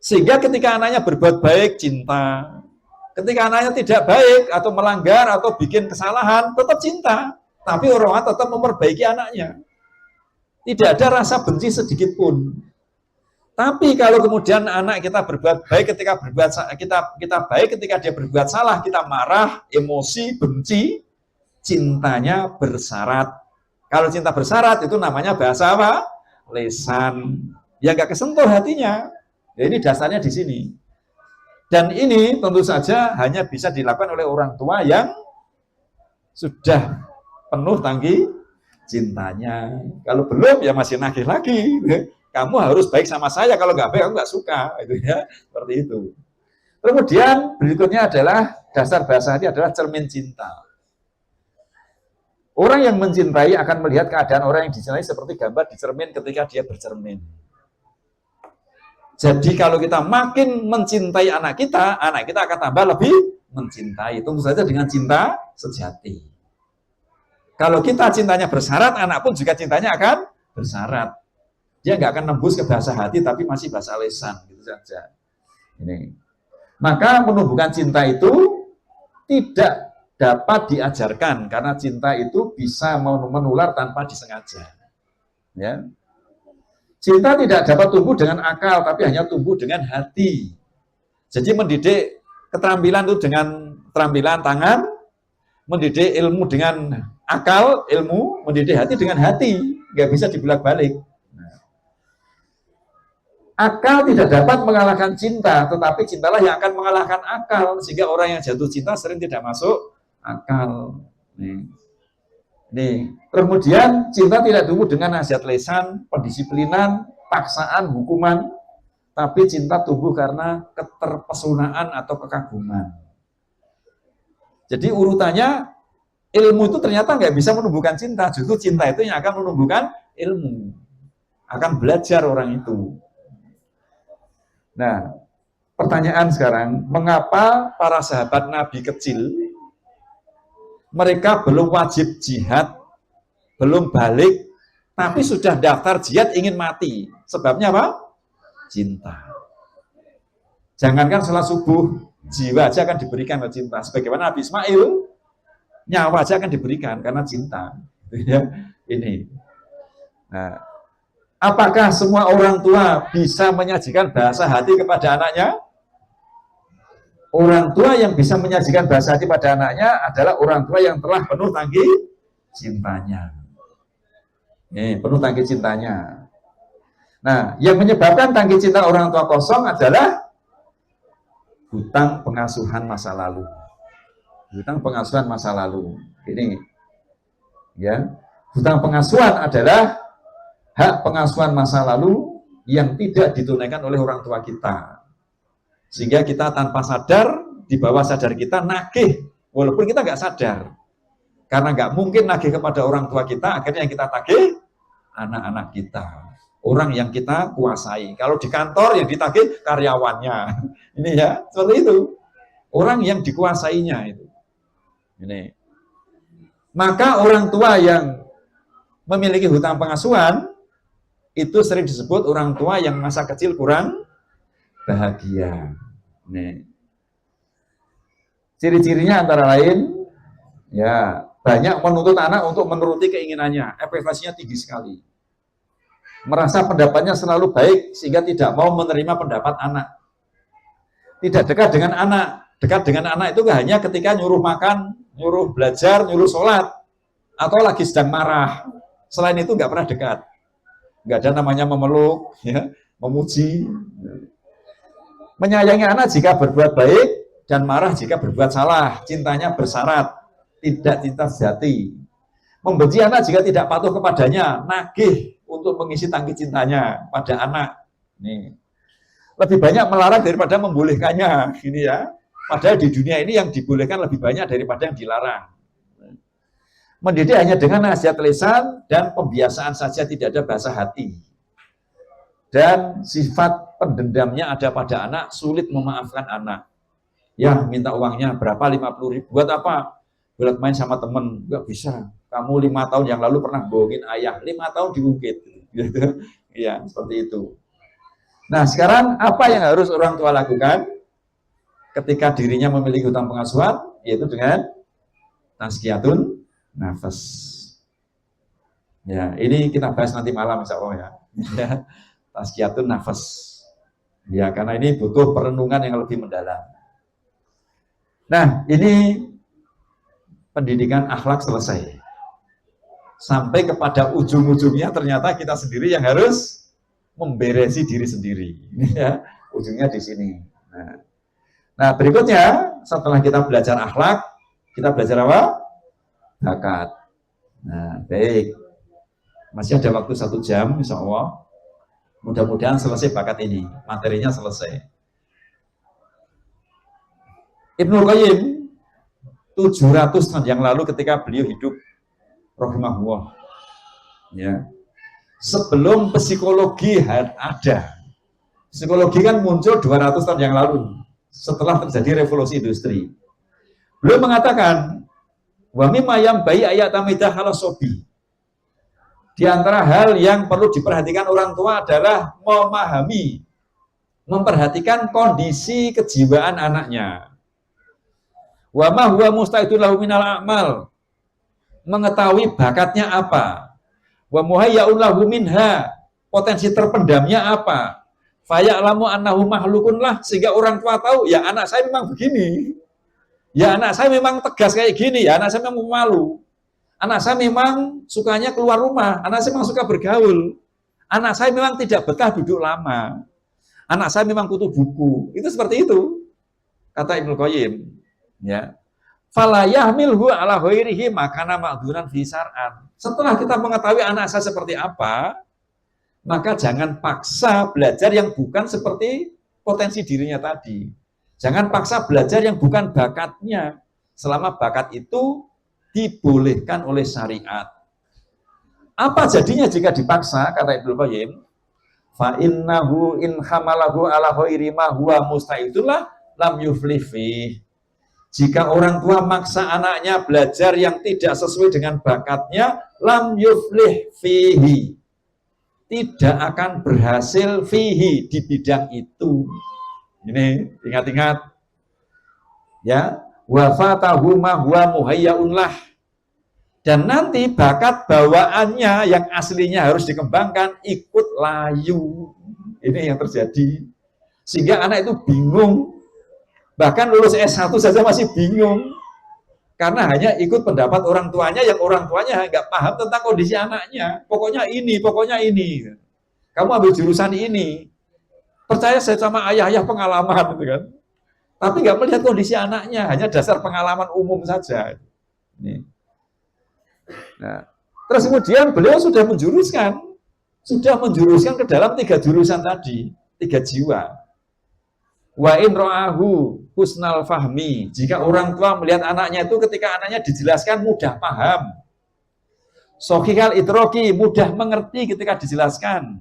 Speaker 2: Sehingga ketika anaknya berbuat baik, cinta. Ketika anaknya tidak baik atau melanggar atau bikin kesalahan, tetap cinta. Tapi orang tua tetap memperbaiki anaknya. Tidak ada rasa benci sedikit pun. Tapi kalau kemudian anak kita berbuat baik ketika kita baik ketika dia berbuat salah, kita marah, emosi, benci, cintanya bersyarat. Kalau cinta bersyarat itu namanya bahasa apa? Lesan. Ya nggak kesentuh hatinya. Ya, ini dasarnya di sini. Dan ini tentu saja hanya bisa dilakukan oleh orang tua yang sudah penuh tangki cintanya. Kalau belum ya masih nagih lagi. Kamu harus baik sama saya, kalau nggak baik aku nggak suka, itu ya, seperti itu. Kemudian berikutnya adalah dasar bahasa hati adalah cermin cinta. Orang yang mencintai akan melihat keadaan orang yang dicintai seperti gambar di cermin ketika dia bercermin. Jadi kalau kita makin mencintai anak kita akan tambah lebih mencintai. Tentu saja dengan cinta sejati. Kalau kita cintanya bersyarat, anak pun juga cintanya akan bersyarat. Dia nggak akan nembus ke bahasa hati, tapi masih bahasa lesan, gitu saja. Ini. Maka menumbuhkan cinta itu tidak dapat diajarkan, karena cinta itu bisa menular tanpa disengaja. Ya. Cinta tidak dapat tumbuh dengan akal, tapi hanya tumbuh dengan hati. Jadi mendidik keterampilan itu dengan keterampilan tangan, mendidik ilmu dengan akal, ilmu, mendidik hati dengan hati. Nggak bisa dibolak-balik. Akal tidak dapat mengalahkan cinta, tetapi cintalah yang akan mengalahkan akal. Sehingga orang yang jatuh cinta sering tidak masuk akal. Nih. Kemudian cinta tidak tumbuh dengan nasihat lesan, pendisiplinan, paksaan, hukuman, tapi cinta tumbuh karena keterpesonaan atau kekaguman. Jadi urutannya ilmu itu ternyata nggak bisa menumbuhkan cinta, justru cinta itu yang akan menumbuhkan ilmu, akan belajar orang itu. Nah, pertanyaan sekarang, mengapa para sahabat Nabi kecil, mereka belum wajib jihad, belum balik, tapi sudah daftar jihad ingin mati? Sebabnya apa? Cinta. Jangankan sholat subuh, jiwa aja akan diberikan oleh cinta. Sebagaimana Nabi Ismail, nyawa aja akan diberikan karena cinta. Ini. Nah, apakah semua orang tua bisa menyajikan bahasa hati kepada anaknya? Orang tua yang bisa menyajikan bahasa hati pada anaknya adalah orang tua yang telah penuh tangki cintanya. Penuh tangki cintanya. Nah, yang menyebabkan tangki cinta orang tua kosong adalah hutang pengasuhan masa lalu. Hutang pengasuhan masa lalu. Ini, ya, hutang pengasuhan adalah hak pengasuhan masa lalu yang tidak ditunaikan oleh orang tua kita. Sehingga kita tanpa sadar, di bawah sadar kita nagih, walaupun kita nggak sadar. Karena nggak mungkin nagih kepada orang tua kita, akhirnya yang kita tagih anak-anak kita. Orang yang kita kuasai. Kalau di kantor yang ditagih karyawannya. Ini ya, seperti itu. Orang yang dikuasainya itu. Ini. Maka orang tua yang memiliki hutang pengasuhan, itu sering disebut orang tua yang masa kecil kurang bahagia. Nih. Ciri-cirinya antara lain, ya, banyak menuntut anak untuk menuruti keinginannya, ekspektasinya tinggi sekali. merasa pendapatnya selalu baik sehingga tidak mau menerima pendapat anak. Tidak dekat dengan anak. Dekat dengan anak itu hanya ketika nyuruh makan, nyuruh belajar, nyuruh sholat, atau lagi sedang marah. Selain itu nggak pernah dekat. Nggak ada namanya memeluk, ya, memuji. Menyayangi anak jika berbuat baik dan marah jika berbuat salah. Cintanya bersyarat, tidak cinta sejati. Membenci anak jika tidak patuh kepadanya, nagih untuk mengisi tangki cintanya pada anak. Nih. Lebih banyak melarang daripada membolehkannya, ini ya. Padahal di dunia ini yang dibolehkan lebih banyak daripada yang dilarang. Mendidik hanya dengan nasihat lisan dan pembiasaan saja, tidak ada bahasa hati. Dan sifat pendendamnya ada pada anak, sulit memaafkan anak. Ya, minta uangnya berapa? 50.000. Buat apa? Buat main sama temen. Enggak bisa. Kamu 5 tahun yang lalu pernah bohongin ayah, 5 tahun diungkit. Gitu. Ya, seperti itu. Nah, sekarang apa yang harus orang tua lakukan ketika dirinya memiliki hutang pengasuhan? Yaitu dengan tazkiyatun nafas. Ya, ini kita bahas nanti malam insya Allah ya. Tazkiyatun nafas. Ya, karena ini butuh perenungan yang lebih mendalam. Nah, ini pendidikan akhlak selesai. Sampai kepada ujung-ujungnya ternyata kita sendiri yang harus memberesi diri sendiri. Ya, ujungnya di sini. Nah, berikutnya setelah kita belajar akhlak, kita belajar apa? Bakat. Nah, baik. Masih ada waktu 1 jam, insya Allah. Mudah-mudahan selesai bakat ini, materinya selesai. Ibnu Qayyim 700 tahun yang lalu ketika beliau hidup, rahimahullah, ya. Sebelum psikologi ada. Psikologi kan muncul 200 tahun yang lalu setelah terjadi revolusi industri. Beliau mengatakan, wa mimma yambai ayat tamidah ala sobi. Di antara hal yang perlu diperhatikan orang tua adalah memperhatikan kondisi kejiwaan anaknya. Wa ma huwa musta'idun lahu minal a'mal. Mengetahui bakatnya apa. Wa muhayya'un lahu minha, potensi terpendamnya apa. Faya'lamu annahu mahlukun lah, sehingga orang tua tahu, ya anak saya memang begini. Ya anak saya memang tegas kayak gini, ya anak saya memang malu. Anak saya memang sukanya keluar rumah, anak saya memang suka bergaul. Anak saya memang tidak betah duduk lama. Anak saya memang kutu buku. Itu seperti itu, kata Ibnu Qayyim. Ya. Fala yahmilhu ala ghairihi makana ma'dzuran fi syar'an. Setelah kita mengetahui anak saya seperti apa, maka jangan paksa belajar yang bukan seperti potensi dirinya tadi. Jangan paksa belajar yang bukan bakatnya, selama bakat itu dibolehkan oleh syariat. Apa jadinya jika dipaksa, kata Ibnu Qayyim? Fa innahu in hamalahu ala ghairi ma huwa musta'idullah lam yuflih fi. Jika orang tua maksa anaknya belajar yang tidak sesuai dengan bakatnya, lam yuflih fihi. Tidak akan berhasil fihi, di bidang itu. Ini ingat-ingat. Ya, wa fatahu ma huwa muhayya'un lah. Dan nanti bakat bawaannya yang aslinya harus dikembangkan ikut layu. Ini yang terjadi. Sehingga anak itu bingung. Bahkan lulus S1 saja masih bingung. Karena hanya ikut pendapat orang tuanya yang orang tuanya nggak paham tentang kondisi anaknya. Pokoknya ini, pokoknya ini. Kamu ambil jurusan ini. Percaya saya sama ayah-ayah pengalaman, gitu kan. Tapi nggak melihat kondisi anaknya, hanya dasar pengalaman umum saja. Ini. Nah, terus kemudian beliau sudah menjuruskan ke dalam 3 jurusan tadi, 3 jiwa. Wa in ra'ahu husnal fahmi, jika orang tua melihat anaknya itu ketika anaknya dijelaskan mudah paham. Sohihal itroki, mudah mengerti ketika dijelaskan.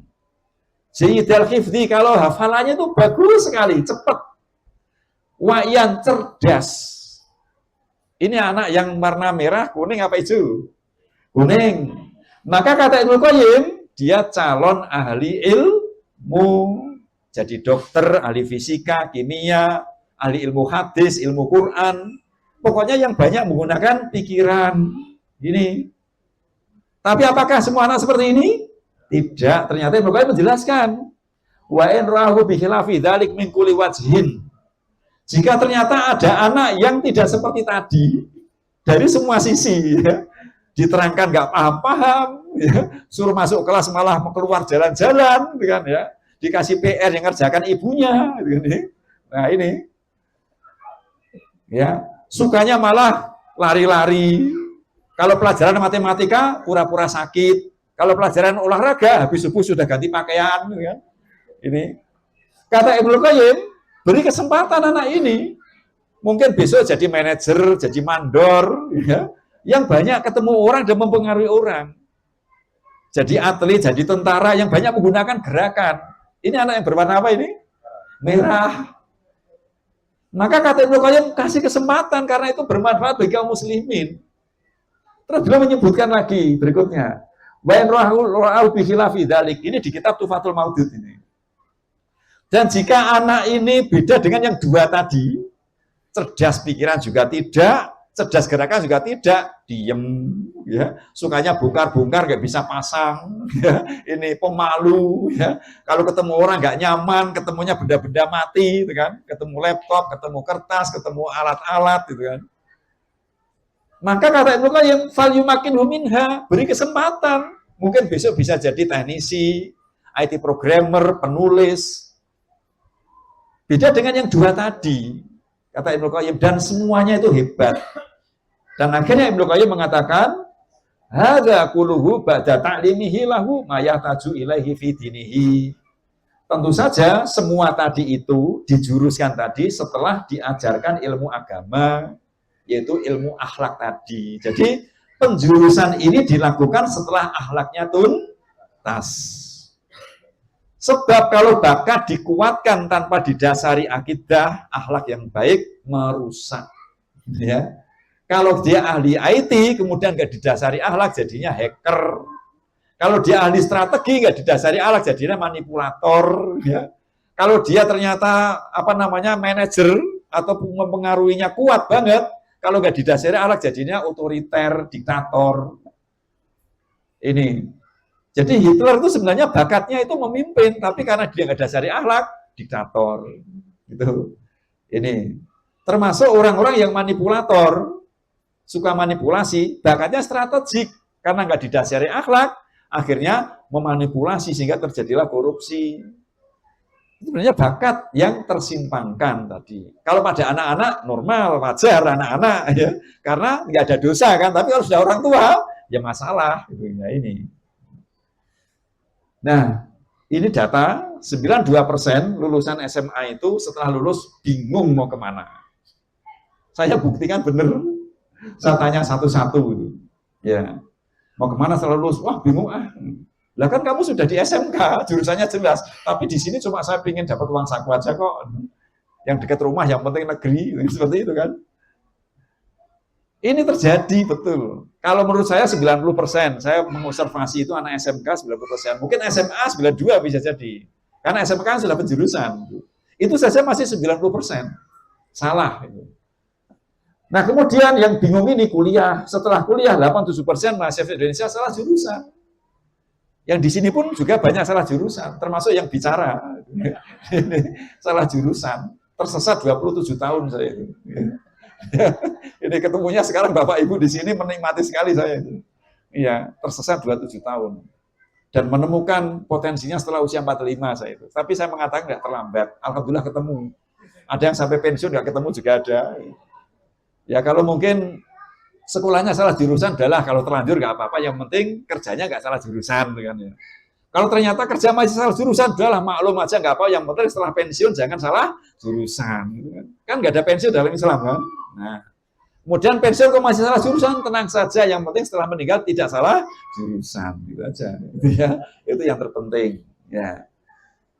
Speaker 2: Jayyidal hifdzi, kalau hafalannya itu bagus sekali, cepat. Wa'yan, cerdas. Ini anak yang warna merah, kuning apa hijau? Kuning. Maka kata Ibnu Qayyim, dia calon ahli ilmu. Jadi dokter, ahli fisika, kimia, ahli ilmu hadis, ilmu Quran. Pokoknya yang banyak menggunakan pikiran. Ini. Tapi apakah semua anak seperti ini? Tidak, ternyata Ibnu Qayyim menjelaskan wa in rahu bi khilafi dzalik min kulli wajhin. Jika ternyata ada anak yang tidak seperti tadi dari semua sisi, ya, diterangkan nggak paham-paham, ya, suruh masuk kelas malah keluar jalan-jalan, kan ya, dikasih PR yang ngerjakan ibunya, gitu, nah ini, ya, sukanya malah lari-lari. Kalau pelajaran matematika pura-pura sakit, kalau pelajaran olahraga habis subuh sudah ganti pakaian, kan? Ini kata Ibnu Qayyim, beri kesempatan anak ini, mungkin besok jadi manajer, jadi mandor, ya, yang banyak ketemu orang dan mempengaruhi orang. Jadi atlet, jadi tentara yang banyak menggunakan gerakan. Ini anak yang berwarna apa ini? Merah. Maka kata Ibnu Qayyim, kasih kesempatan karena itu bermanfaat bagi kaum muslimin. Terus beliau menyebutkan lagi berikutnya, wa in ra'au bi khilafi dzalik. Ini di kitab Tufatul Maudud ini. Dan jika anak ini beda dengan yang dua tadi, cerdas pikiran juga tidak, cerdas gerakan juga tidak, diem, ya, sukanya bongkar-bongkar, nggak bisa pasang, ya, ini pemalu, ya, kalau ketemu orang nggak nyaman, ketemunya benda-benda mati, gitu kan, ketemu laptop, ketemu kertas, ketemu alat-alat, gitu kan. Maka kata Ibnu Qayyim, fal yumakinhu minha, beri kesempatan, mungkin besok bisa jadi teknisi, IT programmer, penulis. Beda dengan yang dua tadi, kata Ibnu Qayyim, dan semuanya itu hebat. Dan akhirnya Ibnu Qayyim mengatakan, hadza kulluhu ba'da ta'limihi lahu ma yahtaju ilaihi fi dinihi. Tentu saja semua tadi itu dijuruskan tadi setelah diajarkan ilmu agama, yaitu ilmu akhlak tadi. Jadi penjurusan ini dilakukan setelah akhlaknya tuntas. Sebab kalau bakat dikuatkan tanpa didasari akidah, akhlak yang baik merusak. Ya. Kalau dia ahli IT, kemudian nggak didasari akhlak, jadinya hacker. Kalau dia ahli strategi, nggak didasari akhlak, jadinya manipulator. Ya. Kalau dia ternyata manajer atau mempengaruhinya kuat banget, kalau nggak didasari akhlak, jadinya otoriter, diktator. Ini. Jadi Hitler itu sebenarnya bakatnya itu memimpin, tapi karena dia nggak dasari akhlak, diktator. Gitu. Ini. Termasuk orang-orang yang manipulator, suka manipulasi, bakatnya strategik, karena nggak didasari akhlak, akhirnya memanipulasi sehingga terjadilah korupsi. Itu sebenarnya bakat yang tersimpangkan tadi. Kalau pada anak-anak normal, wajar anak-anak, ya, karena nggak ada dosa kan. Tapi kalau sudah orang tua, ya masalah. Gitu, ya ini. Nah, ini data 92% lulusan SMA itu setelah lulus bingung mau kemana. Saya buktikan bener. Saya tanya satu-satu gitu. Ya. Mau kemana setelah lulus? Wah, bingung ah. Lah kan kamu sudah di SMK, jurusannya jelas. Tapi di sini cuma saya ingin dapat uang saku aja kok. Yang dekat rumah, yang penting negeri, seperti itu kan. Ini terjadi betul. Kalau menurut saya 90%, saya mengobservasi itu anak SMK 90%. Mungkin SMA 92 bisa jadi. Karena SMK kan sudah penjurusan. Itu saja masih 90%. Salah. Nah kemudian yang bingung ini kuliah. Setelah kuliah 87% mahasiswa Indonesia salah jurusan. Yang di sini pun juga banyak salah jurusan, termasuk yang bicara. Salah jurusan. Tersesat 27 tahun saya itu. Ini ketemunya sekarang Bapak Ibu di sini menikmati sekali saya itu. Iya, tersesat 27 tahun. Dan menemukan potensinya setelah usia 45 saya itu. Tapi saya mengatakan nggak terlambat. Alhamdulillah ketemu. Ada yang sampai pensiun nggak ketemu juga ada. Ya kalau mungkin sekolahnya salah jurusan, adalah kalau terlanjur nggak apa-apa. Yang penting kerjanya nggak salah jurusan, kan ya. Kalau ternyata kerja masih salah jurusan, udahlah maklum aja nggak apa. Yang penting setelah pensiun jangan salah jurusan. Kan nggak ada pensiun dalam Islam kan. Nah, kemudian pensiun kok masih salah jurusan, tenang saja. Yang penting setelah meninggal tidak salah jurusan, gitu aja. Ya, itu yang terpenting. Ya.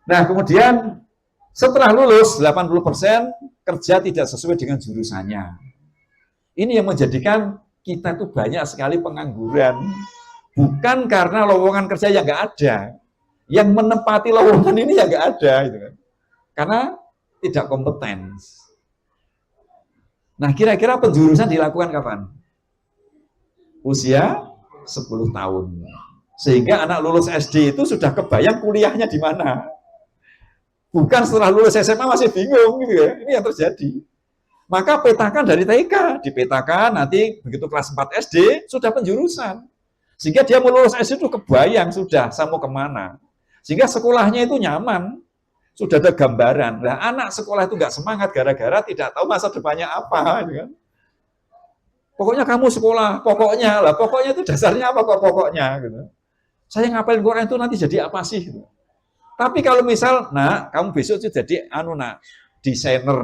Speaker 2: Nah, kemudian setelah lulus 80% kerja tidak sesuai dengan jurusannya. Ini yang menjadikan kita tuh banyak sekali pengangguran. Bukan karena lowongan kerja yang nggak ada. Yang menempati lowongan ini yang nggak ada. Gitu kan. Karena tidak kompeten. Nah, kira-kira penjurusan dilakukan kapan? Usia 10 tahun. Sehingga anak lulus SD itu sudah kebayang kuliahnya di mana. Bukan setelah lulus SMA masih bingung gitu ya. Ini yang terjadi. Maka petakan dari TK, dipetakan nanti begitu kelas 4 SD sudah penjurusan. Sehingga dia mau lulus SD itu kebayang sudah saya mau kemana. Sehingga sekolahnya itu nyaman, sudah ada gambaran. Nah, anak sekolah itu nggak semangat gara-gara tidak tahu masa depannya apa. Gitu kan. Pokoknya kamu sekolah, pokoknya itu dasarnya apa kok pokoknya. Gitu. Saya ngapalin Quran itu nanti jadi apa sih? Gitu. Tapi kalau misal, nah kamu besok itu jadi desainer,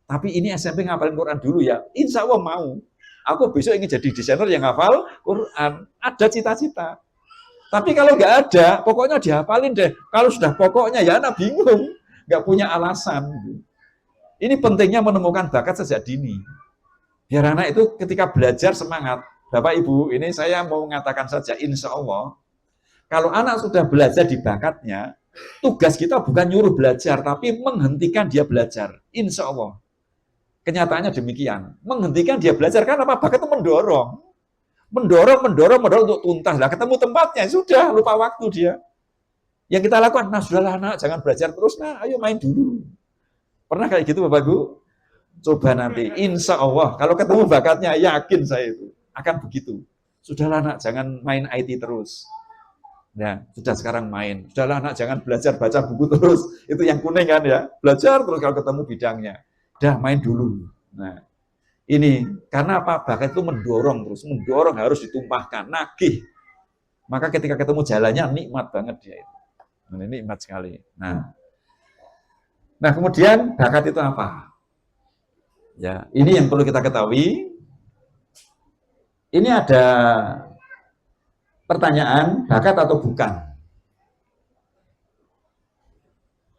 Speaker 2: tapi ini SMP ngapalin Quran dulu ya, insya Allah mau. Aku besok ingin jadi desainer yang ngapal Quran, ada cita-cita. Tapi kalau nggak ada, pokoknya dihafalin deh. Kalau sudah pokoknya ya anak bingung, nggak punya alasan. Ini pentingnya menemukan bakat sejak dini. Biar anak itu ketika belajar semangat. Bapak Ibu, ini saya mau mengatakan saja, insya Allah, kalau anak sudah belajar di bakatnya, tugas kita bukan nyuruh belajar, tapi menghentikan dia belajar. Insya Allah. Kenyataannya demikian. Menghentikan dia belajar, karena apa? Bakat itu mendorong untuk tuntas. Lah ketemu tempatnya, sudah, lupa waktu dia. Yang kita lakukan, nah sudahlah anak, jangan belajar terus, nah ayo main dulu. Pernah kayak gitu Bapak Ibu? Coba nanti, insya Allah, kalau ketemu bakatnya, yakin saya itu, akan begitu. Sudahlah anak, jangan main IT terus. Nah, sudah sekarang main. Sudahlah anak, jangan belajar baca buku terus. Itu yang kuning kan ya, belajar terus kalau ketemu bidangnya. Udah main dulu. Nah, ini, karena apa? Bakat itu mendorong terus, harus ditumpahkan, nagih. Maka ketika ketemu jalannya, nikmat banget dia itu. Ini nikmat sekali. Nah, kemudian bakat itu apa? Ya, ini yang perlu kita ketahui. Ini ada pertanyaan, bakat atau bukan?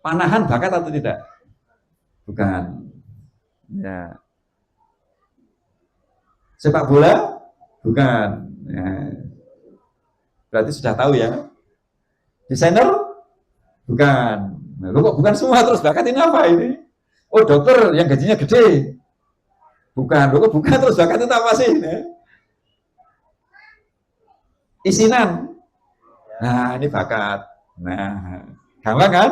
Speaker 2: Panahan bakat atau tidak? Bukan. Ya. Sepak bola? Bukan. Ya. Berarti sudah tahu ya. Desainer? Bukan. Nah, kok bukan semua terus bakat ini apa ini? Oh, dokter yang gajinya gede. Bukan, bukan terus bakat itu apa sih? Isinan. Nah, ini bakat. Nah, gampang kan?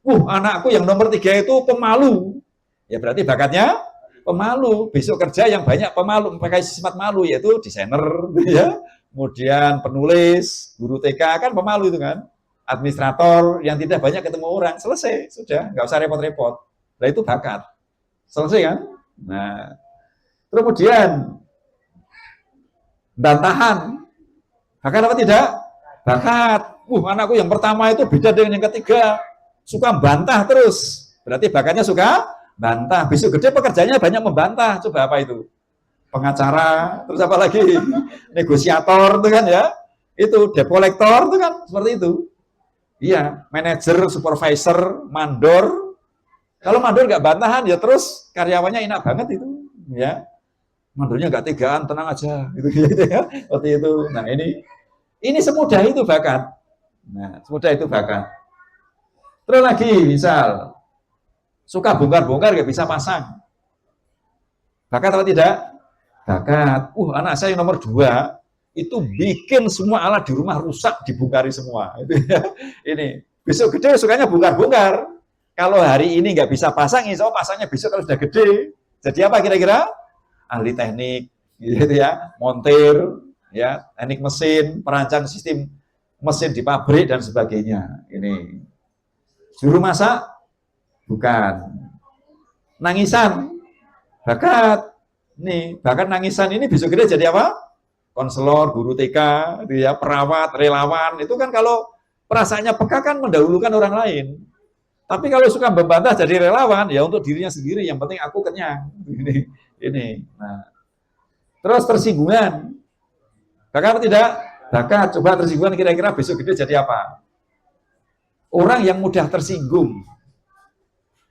Speaker 2: Anakku yang nomor 3 itu pemalu. Ya berarti bakatnya pemalu. Besok kerja yang banyak pemalu, pakai sifat malu, yaitu desainer, ya. Kemudian penulis, guru TK kan pemalu itu kan. Administrator yang tidak banyak ketemu orang, selesai, sudah, nggak usah repot-repot. Nah itu bakat. Selesai kan? Nah, kemudian bantahan. Bakat apa tidak? Bakat. Anakku yang pertama itu beda dengan yang ketiga. Suka bantah terus. Berarti bakatnya suka bantah. Besok gede pekerjaannya banyak membantah. Coba apa itu? Pengacara, terus apa lagi? Negosiator itu kan ya. Itu debt collector itu kan seperti itu. Iya, manajer, supervisor, mandor. Kalau mandor nggak bantahan ya terus karyawannya enak banget itu, ya. Mandornya nggak tegaan, tenang aja, gitu ya. Seperti itu. Nah ini semudah itu bakat. Nah, semudah itu bakat. Terus lagi, misal suka bongkar-bongkar nggak bisa pasang. Bakat atau tidak? Bakat. Anak saya yang nomor 2 itu bikin semua alat di rumah rusak, dibongkari semua. Itu ya. Ini besok gede sukanya bongkar-bongkar. Kalau hari ini nggak bisa pasang, insya Allah pasangnya besok kalau sudah gede. Jadi apa kira-kira? Ahli teknik, gitu ya, montir, ya, teknik mesin, perancang sistem mesin di pabrik dan sebagainya. Ini juru masak, bukan. Nangisan, bakat. Nih, bakat nangisan ini besok gede jadi apa? Konselor, guru TK, ya, perawat, relawan. Itu kan kalau perasaannya peka kan mendahulukan orang lain. Tapi kalau suka membantah jadi relawan, ya untuk dirinya sendiri, yang penting aku kenyang. Ini. Nah. Terus tersinggungan. Bakat atau tidak? Bakat. Coba tersinggungan kira-kira besok gede jadi apa? Orang yang mudah tersinggung.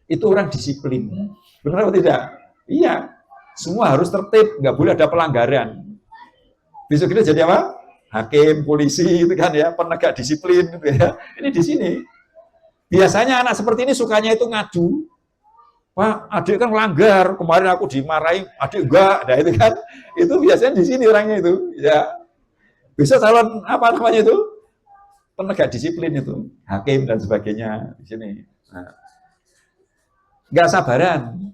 Speaker 2: Itu orang disiplin. Benar atau tidak? Iya. Semua harus tertib, nggak boleh ada pelanggaran. Besok gede jadi apa? Hakim, polisi, itu kan ya, penegak disiplin. Gitu ya. Ini di sini. Biasanya anak seperti ini sukanya itu ngadu. Pak, adik kan melanggar, kemarin aku dimarahin, adik enggak. Nah itu kan, itu biasanya di sini orangnya itu. Ya. Bisa calon apa namanya itu? penegak disiplin itu, hakim dan sebagainya di sini. Nah, nggak sabaran,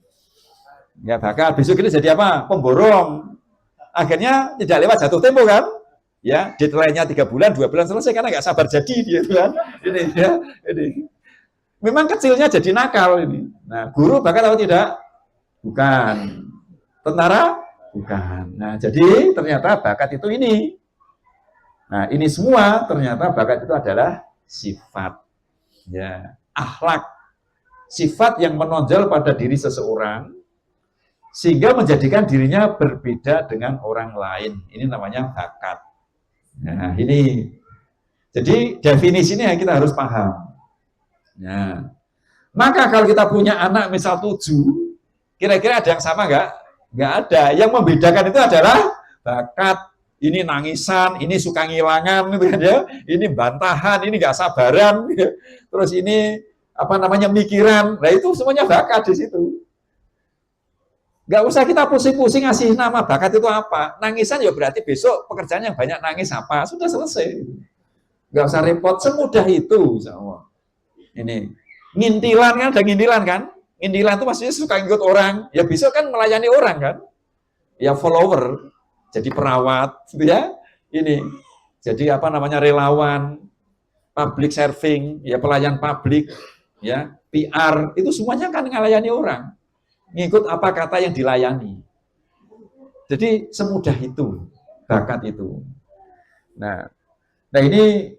Speaker 2: nggak bakal besok ini jadi apa? Pemborong. Akhirnya tidak lewat jatuh tempo kan? Ya, deadline-nya 3 bulan, 2 bulan selesai karena nggak sabar jadi dia kan. Ini ya, ini. Memang kecilnya jadi nakal ini. Nah, guru bakat atau tidak? Bukan. Tentara? Bukan. Nah, jadi ternyata bakat itu ini. Nah, ini semua ternyata bakat itu adalah sifat. Ya, akhlak. Sifat yang menonjol pada diri seseorang sehingga menjadikan dirinya berbeda dengan orang lain. Ini namanya bakat. Nah, ini. Jadi definisinya yang kita harus paham. Nah, maka kalau kita punya anak misal 7, kira-kira ada yang sama nggak? Nggak ada. Yang membedakan itu adalah bakat. Ini nangisan, ini suka ngilangan, gitu kan ya. Ini bantahan, ini nggak sabaran. Terus ini apa namanya mikiran. Nah itu semuanya bakat di situ. Nggak usah kita pusing-pusing ngasih nama bakat itu apa. Nangisan ya berarti besok pekerjaan yang banyak nangis apa. Sudah selesai. Nggak usah repot, semudah itu. Ini ngintilan kan, ada ngintilan kan? Ngintilan itu maksudnya suka ikut orang. Ya besok kan melayani orang kan? Ya follower, jadi perawat, gitu ya. Ini jadi apa namanya relawan, public serving, ya pelayan publik, ya PR itu semuanya kan melayani orang. Ngikut apa kata yang dilayani. Jadi semudah itu bakat itu. Nah ini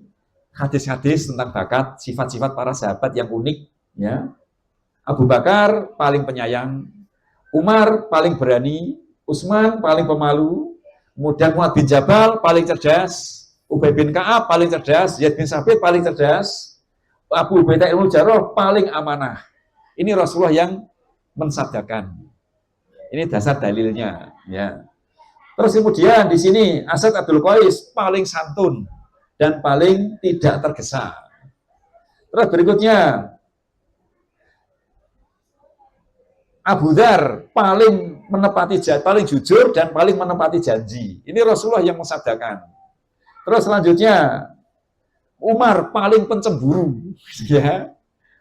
Speaker 2: hadis-hadis tentang bakat, sifat-sifat para sahabat yang unik, ya. Abu Bakar paling penyayang, Umar paling berani, Utsman paling pemalu, kemudian Mu'adz bin Jabal paling cerdas, Ubay bin Ka'ab paling cerdas, Zaid bin Sabit paling cerdas, Abu Ubaidah ibn Jarrah paling amanah. Ini Rasulullah yang mensabdakan. Ini dasar dalilnya, ya. Terus kemudian di sini Asad Abdul Qais paling santun dan paling tidak tergesa. Terus berikutnya Abu Dzar paling menepati janji, paling jujur dan paling menepati janji. Ini Rasulullah yang mensabdakan. Terus selanjutnya Umar paling pencemburu, ya.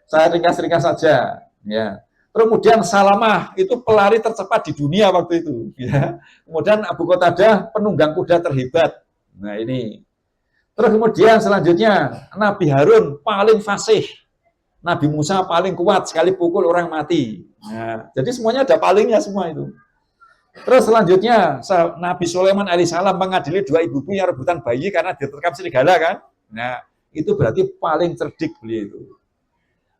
Speaker 2: Saya ringkas-ringkas saja, ya. Kemudian Salamah itu pelari tercepat di dunia waktu itu, ya. Kemudian Abu Qatadah penunggang kuda terhebat. Nah ini. Terus kemudian selanjutnya Nabi Harun paling fasih, Nabi Musa paling kuat sekali pukul orang mati. Nah, jadi semuanya ada palingnya semua itu. Terus selanjutnya Nabi Sulaiman alaihissalam mengadili 2 ibu yang rebutan bayi karena diterkam serigala kan. Nah itu berarti paling cerdik beliau itu.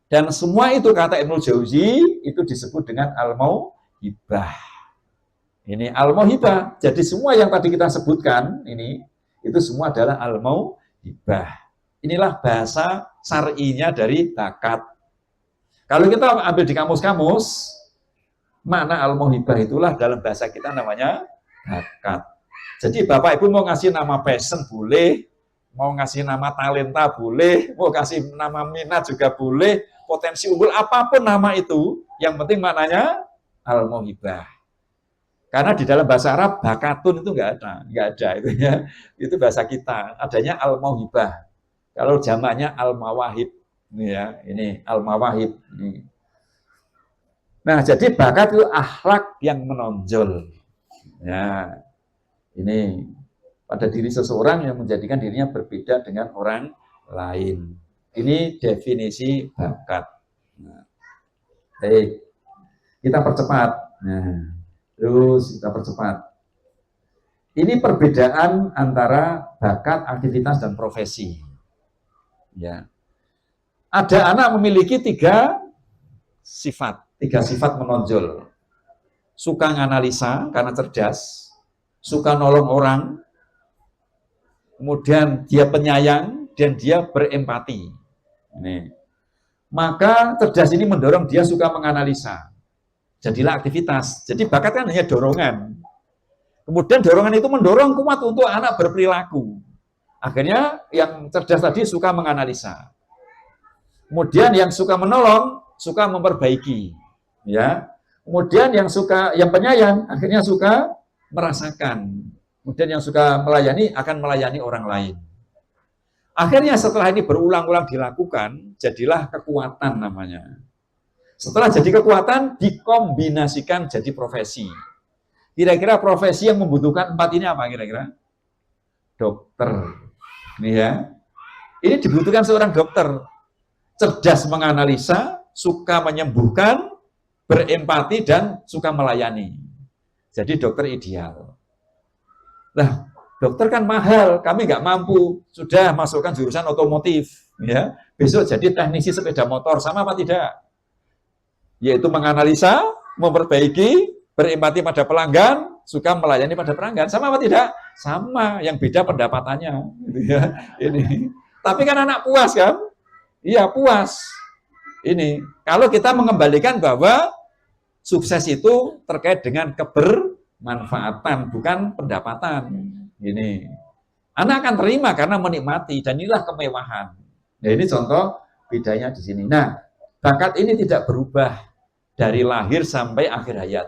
Speaker 2: Dan semua itu kata Ibnu Jauzi itu disebut dengan al-mauhibah. Ini al-mauhibah. Jadi semua yang tadi kita sebutkan ini itu semua adalah al-mauhibah. Inilah bahasa syar'inya dari bakat. Kalau kita ambil di kamus-kamus, makna al-mauhibah itulah dalam bahasa kita namanya bakat. Jadi Bapak Ibu mau ngasih nama passion boleh, mau ngasih nama talenta boleh, mau kasih nama minat juga boleh, potensi unggul apapun nama itu, yang penting maknanya al-mauhibah. Karena di dalam bahasa Arab bakatun itu nggak ada itu ya. Itu bahasa kita, adanya al-mauhibah. Kalau jamaknya al-mawahib, ini ya, ini al-mawahib. Ini. Nah, jadi bakat itu akhlak yang menonjol. Ya, ini pada diri seseorang yang menjadikan dirinya berbeda dengan orang lain. Ini definisi bakat. Nah, baik, kita percepat. Nah, terus kita percepat. Ini perbedaan antara bakat, aktivitas, dan profesi. Ya, ada anak memiliki 3 sifat menonjol. Suka nganalisa karena cerdas, suka nolong orang, kemudian dia penyayang dan dia berempati. Ini. Maka cerdas ini mendorong dia suka menganalisa. Jadilah aktivitas. Jadi bakat kan hanya dorongan. Kemudian dorongan itu mendorong kuat untuk anak berperilaku. Akhirnya yang cerdas tadi suka menganalisa. Kemudian yang suka menolong, suka memperbaiki. Ya. Kemudian yang penyayang akhirnya suka merasakan. Kemudian yang suka melayani akan melayani orang lain. Akhirnya setelah ini berulang-ulang dilakukan, jadilah kekuatan namanya. Setelah jadi kekuatan, dikombinasikan jadi profesi. Kira-kira profesi yang membutuhkan 4 ini apa kira-kira? Dokter. Ini ya. Ini dibutuhkan seorang dokter. Cerdas menganalisa, suka menyembuhkan, berempati, dan suka melayani. Jadi dokter ideal. Nah, dokter kan mahal, kami nggak mampu. Sudah masukkan jurusan otomotif. Ya. Besok jadi teknisi sepeda motor, sama apa tidak? Yaitu menganalisa, memperbaiki, berempati pada pelanggan, suka melayani pada pelanggan, sama apa tidak? Sama, yang beda pendapatannya. Gitu ya. Ini. Tapi kan anak puas kan? Iya puas. Ini, kalau kita mengembalikan bahwa sukses itu terkait dengan kebermanfaatan, bukan pendapatan. Ini, anak akan terima karena menikmati, dan inilah kemewahan. Nah, ini contoh bedanya di sini. Nah, bakat ini tidak berubah dari lahir sampai akhir hayat.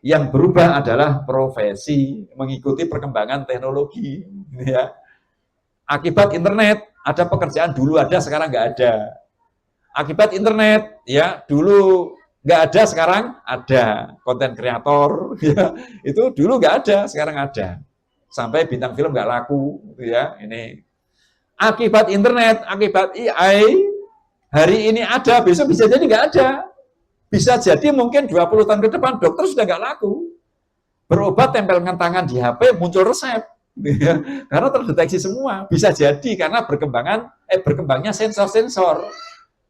Speaker 2: Yang berubah adalah profesi, mengikuti perkembangan teknologi. Ya. Akibat internet, ada pekerjaan dulu ada, sekarang nggak ada. Akibat internet, ya dulu nggak ada, sekarang ada. Konten kreator, ya, itu dulu nggak ada, sekarang ada. Sampai bintang film nggak laku, ya. Ini akibat internet, akibat AI, hari ini ada, besok bisa jadi nggak ada. Bisa jadi mungkin 20 tahun ke depan dokter sudah nggak laku. Berobat tempelkan tangan di HP, muncul resep. Ya, karena terdeteksi semua. Bisa jadi karena berkembangnya sensor-sensor.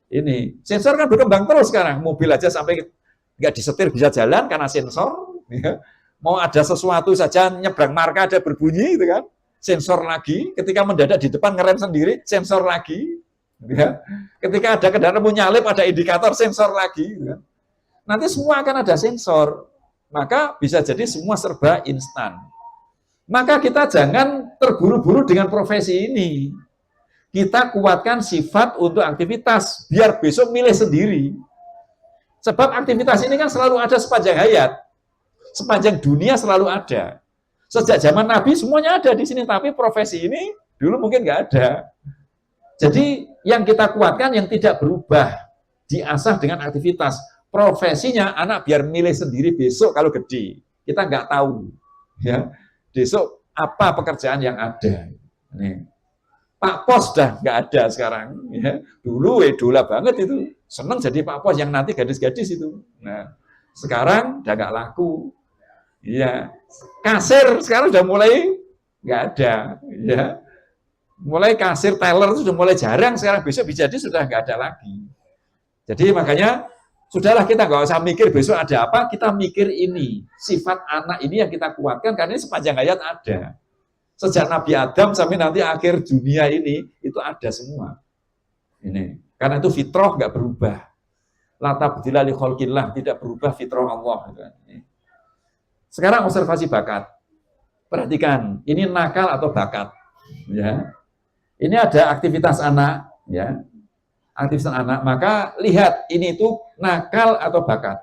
Speaker 2: Ini sensor kan berkembang terus sekarang. Mobil aja sampai nggak disetir bisa jalan karena sensor. Ya. Mau ada sesuatu saja nyebrang marka ada berbunyi, gitu kan? Sensor lagi. Ketika mendadak di depan ngerem sendiri, sensor lagi. Ya. Ketika ada kendaraan mau nyalip, ada indikator sensor lagi. Ya. Nanti semua akan ada sensor. Maka bisa jadi semua serba instan. Maka kita jangan terburu-buru dengan profesi ini. Kita kuatkan sifat untuk aktivitas, biar besok milih sendiri. Sebab aktivitas ini kan selalu ada sepanjang hayat. Sepanjang dunia selalu ada. Sejak zaman Nabi semuanya ada di sini, tapi profesi ini dulu mungkin nggak ada. Jadi yang kita kuatkan yang tidak berubah, diasah dengan aktivitas. Profesinya anak biar milih sendiri besok kalau gede. Kita nggak tahu. Ya. Besok apa pekerjaan yang ada. Nih. Pak Pos dah nggak ada sekarang. Ya. Dulu idola banget itu. Senang jadi Pak Pos yang nanti gadis-gadis itu. Nah, sekarang udah nggak laku. Ya. Kasir sekarang udah mulai nggak ada. Ya. Mulai kasir teller itu sudah mulai jarang, sekarang besok bisa jadi sudah nggak ada lagi. Jadi makanya sudahlah, kita nggak usah mikir besok ada apa, kita mikir ini sifat anak ini yang kita kuatkan karena ini sepanjang hayat ada. Sejak Nabi Adam sampai nanti akhir dunia ini itu ada semua. Ini karena itu fitrah nggak berubah. La tabdila li khalqillah, tidak berubah fitrah Allah. Sekarang observasi bakat. Perhatikan, ini nakal atau bakat, ya. Ini ada aktivitas anak, ya. Aktivitas anak, maka lihat ini itu nakal atau bakat.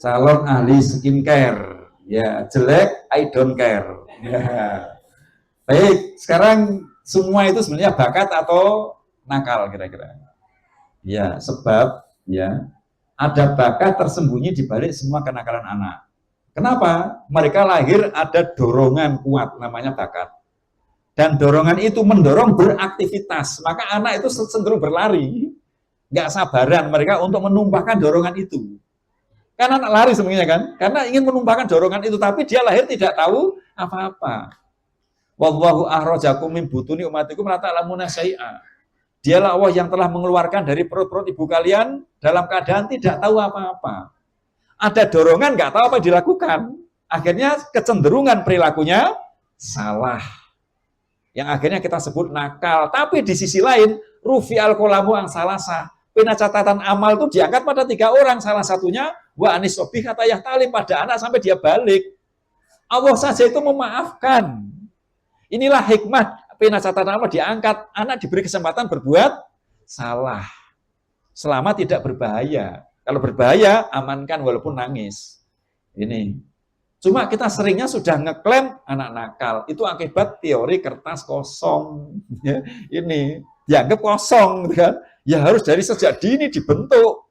Speaker 2: Calon ahli skincare, ya jelek, I don't care. Ya. Baik, sekarang semua itu sebenarnya bakat atau nakal kira-kira? Ya, sebab ya ada bakat tersembunyi di balik semua kenakalan anak. Kenapa? Mereka lahir ada dorongan kuat, namanya bakat. Dan dorongan itu mendorong beraktivitas, maka anak itu cenderung berlari. nggak sabaran mereka untuk menumpahkan dorongan itu. Kan anak lari sebenarnya kan, karena ingin menumpahkan dorongan itu, tapi dia lahir tidak tahu apa-apa. Wallahu akhrajakum min butuni ummatikum la ta'lamuna syai'a. Dialah Allah yang telah mengeluarkan dari perut-perut ibu kalian dalam keadaan tidak tahu apa-apa. Ada dorongan, nggak tahu apa yang dilakukan. Akhirnya kecenderungan perilakunya salah. Yang akhirnya kita sebut nakal. Tapi di sisi lain, rufi al-qalamu ang salasa. Pena catatan amal itu diangkat pada 3 orang. Salah satunya, wa anis sobih kata yahtalim pada anak sampai dia balik. Allah saja itu memaafkan. Inilah hikmah pena catatan amal diangkat. Anak diberi kesempatan berbuat salah. Selama tidak berbahaya. Kalau berbahaya, amankan walaupun nangis. Ini. Cuma kita seringnya sudah ngeklaim anak nakal. Itu akibat teori kertas kosong. Ya, ini dianggap kosong, kan? Ya harus dari sejak dini dibentuk.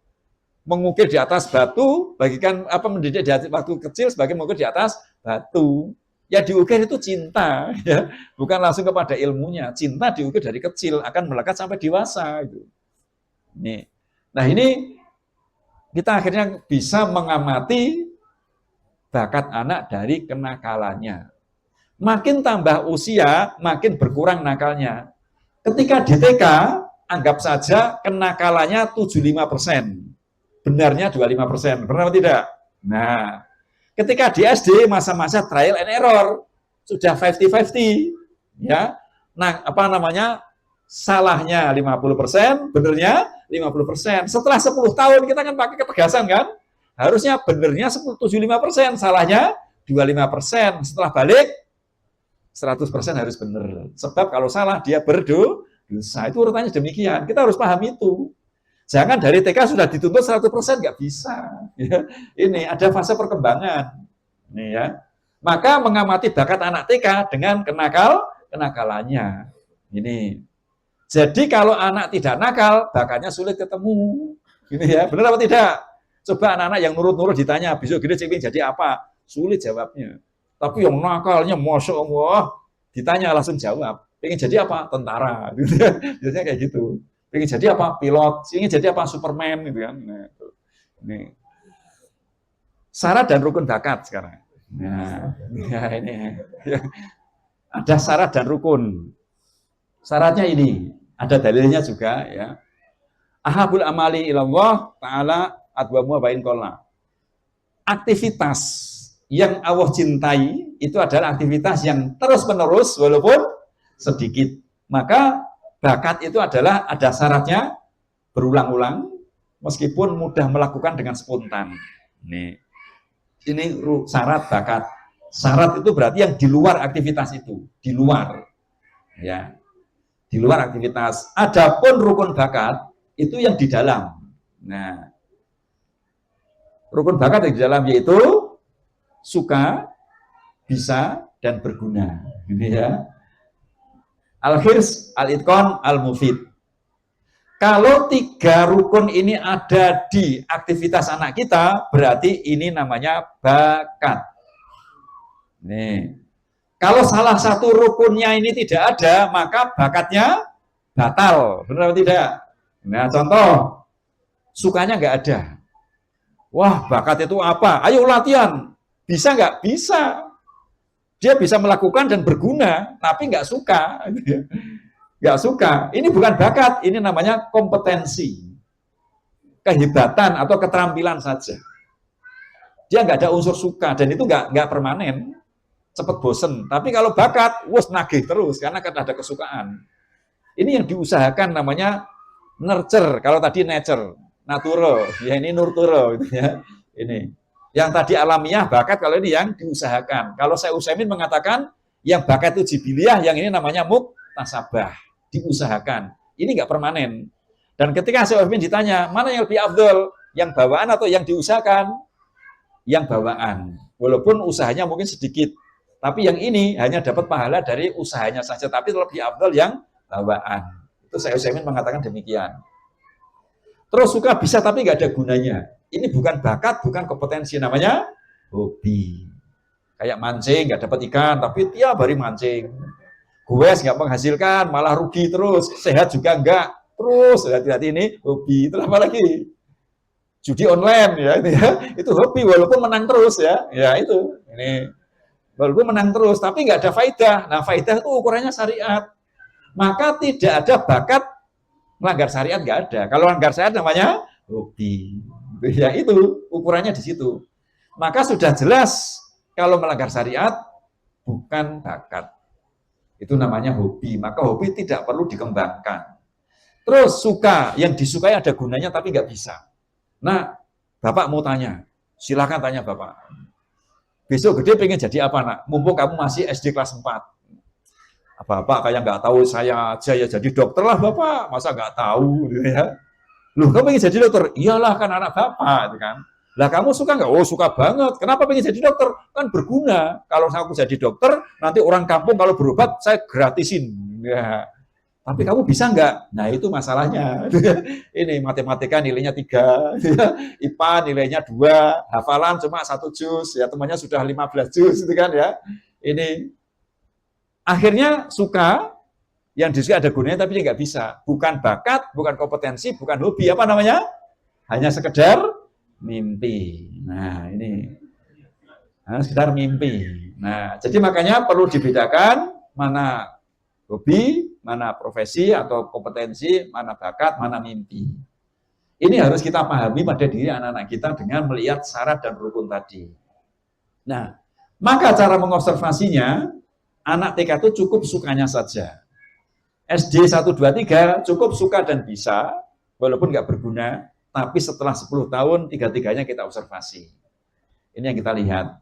Speaker 2: Mengukir di atas batu, bagikan apa mendidik di atas waktu kecil sebagai mengukir di atas batu. Ya diukir itu cinta, ya bukan langsung kepada ilmunya. Cinta diukir dari kecil akan melekat sampai dewasa. Itu. Nih. Nah ini kita akhirnya bisa mengamati bakat anak dari kenakalannya. Makin tambah usia, makin berkurang nakalnya. Ketika di TK, anggap saja kenakalannya 75%. Benarnya 25%. Benar atau tidak? Nah, ketika di SD, masa-masa trial and error. Sudah 50-50. Ya. Nah, apa namanya? Salahnya 50%, benarnya 50%. Setelah 10 tahun, kita kan pakai ketegasan kan? Harusnya benernya 75%, salahnya 25%. Setelah balik 100% harus benar. Sebab kalau salah dia berdosa. Itu urutannya demikian. Kita harus paham itu. Jangan dari TK sudah dituntut 100%, nggak bisa. Ya. Ini ada fase perkembangan. Ini ya. Maka mengamati bakat anak TK dengan kenakalannya. Ini. Jadi kalau anak tidak nakal, bakatnya sulit ketemu. Ini ya. Benar apa tidak? Coba anak-anak yang nurut-nurut ditanya, besok gede ingin jadi apa? Sulit jawabnya. Tapi yang nakalnya, Masya Allah, ditanya langsung jawab. Pengen jadi apa? Tentara. Biasanya kayak gitu. Pengen jadi apa? Pilot. Ingin jadi apa? Superman. Gitu kan. Nah, ini. Syarat dan rukun bakat sekarang. Nah, ya ini. Ada syarat dan rukun. Syaratnya ini. Ada dalilnya juga. Ya. Ahabul amali ilallah ta'ala adwamu bain kolna. Aktivitas yang Allah cintai itu adalah aktivitas yang terus-menerus walaupun sedikit. Maka bakat itu adalah ada syaratnya berulang-ulang meskipun mudah melakukan dengan spontan. Ini syarat bakat. Syarat itu berarti yang di luar aktivitas itu, di luar. Ya. Di luar aktivitas. Adapun rukun bakat itu yang di dalam. Nah, rukun bakat yang di dalam yaitu suka, bisa, dan berguna. Ini ya. Al-khirs, al-itqan, al-mufid. Kalau 3 rukun ini ada di aktivitas anak kita, berarti ini namanya bakat. Nih. Kalau salah satu rukunnya ini tidak ada, maka bakatnya batal. Benar atau tidak? Nah, contoh, sukanya nggak ada. Wah, bakat itu apa? Ayo latihan. Bisa nggak? Bisa. Dia bisa melakukan dan berguna, tapi nggak suka. Nggak suka. Ini bukan bakat, ini namanya kompetensi. Kehebatan atau keterampilan saja. Dia nggak ada unsur suka, dan itu nggak permanen. Cepat bosen. Tapi kalau bakat, wus nagih terus, karena kan ada kesukaan. Ini yang diusahakan namanya nurture. Kalau tadi nature, natural, ya ini nurture gitu ya. Ini. Yang tadi alamiah bakat, kalau ini yang diusahakan. Kalau saya Utsaimin mengatakan yang bakat itu jibiliah, yang ini namanya muktasabah, diusahakan. Ini nggak permanen. Dan ketika saya Utsaimin ditanya, mana yang lebih afdol, yang bawaan atau yang diusahakan? Yang bawaan. Walaupun usahanya mungkin sedikit, tapi yang ini hanya dapat pahala dari usahanya saja, tapi lebih afdol yang bawaan. Itu saya Utsaimin mengatakan demikian. Terus suka bisa tapi nggak ada gunanya. Ini bukan bakat, bukan kompetensi, namanya hobi. Kayak mancing, nggak dapat ikan, tapi tiap hari mancing. Goes nggak menghasilkan, malah rugi terus. Sehat juga nggak, terus, hati-hati ini hobi. Itu apa lagi? Judi online ya, itu hobi walaupun menang terus ya, itu ini walaupun menang terus, tapi nggak ada faidah. Nah, faidah itu ukurannya syariat. Maka tidak ada bakat melanggar syariat, nggak ada. Kalau melanggar syariat namanya hobi. Ya itu ukurannya di situ. Maka sudah jelas kalau melanggar syariat bukan bakat. Itu namanya hobi. Maka hobi tidak perlu dikembangkan. Terus suka, yang disukai ada gunanya tapi nggak bisa. Nah, Bapak mau tanya, silakan tanya Bapak. Besok gede pengen jadi apa nak? Mumpung kamu masih SD kelas 4. Bapak kayak nggak tahu, saya aja ya jadi dokter lah Bapak. Masa nggak tahu gitu ya? Loh, kamu pengen jadi dokter? Iyalah kan anak Bapak itu kan. Lah kamu suka nggak? Oh suka banget. Kenapa pengen jadi dokter? Kan berguna. Kalau aku jadi dokter, nanti orang kampung kalau berobat saya gratisin. Ya. Tapi kamu bisa nggak? Nah itu masalahnya. Ini matematika nilainya 3, IPA nilainya 2, hafalan cuma 1 juz, ya temannya sudah 15 juz itu kan ya. Ini akhirnya suka, yang disukai ada gunanya tapi dia nggak bisa. Bukan bakat, bukan kompetensi, bukan hobi. Apa namanya? Hanya sekedar mimpi. Nah ini sekedar mimpi. Nah jadi makanya perlu dibedakan mana hobi, mana profesi atau kompetensi, mana bakat, mana mimpi. Ini harus kita pahami pada diri anak-anak kita dengan melihat syarat dan rukun tadi. Nah, maka cara mengobservasinya, anak TK itu cukup sukanya saja. SD 1, 2, 3 cukup suka dan bisa, walaupun nggak berguna, tapi setelah 10 tahun, 3-3-nya kita observasi. Ini yang kita lihat.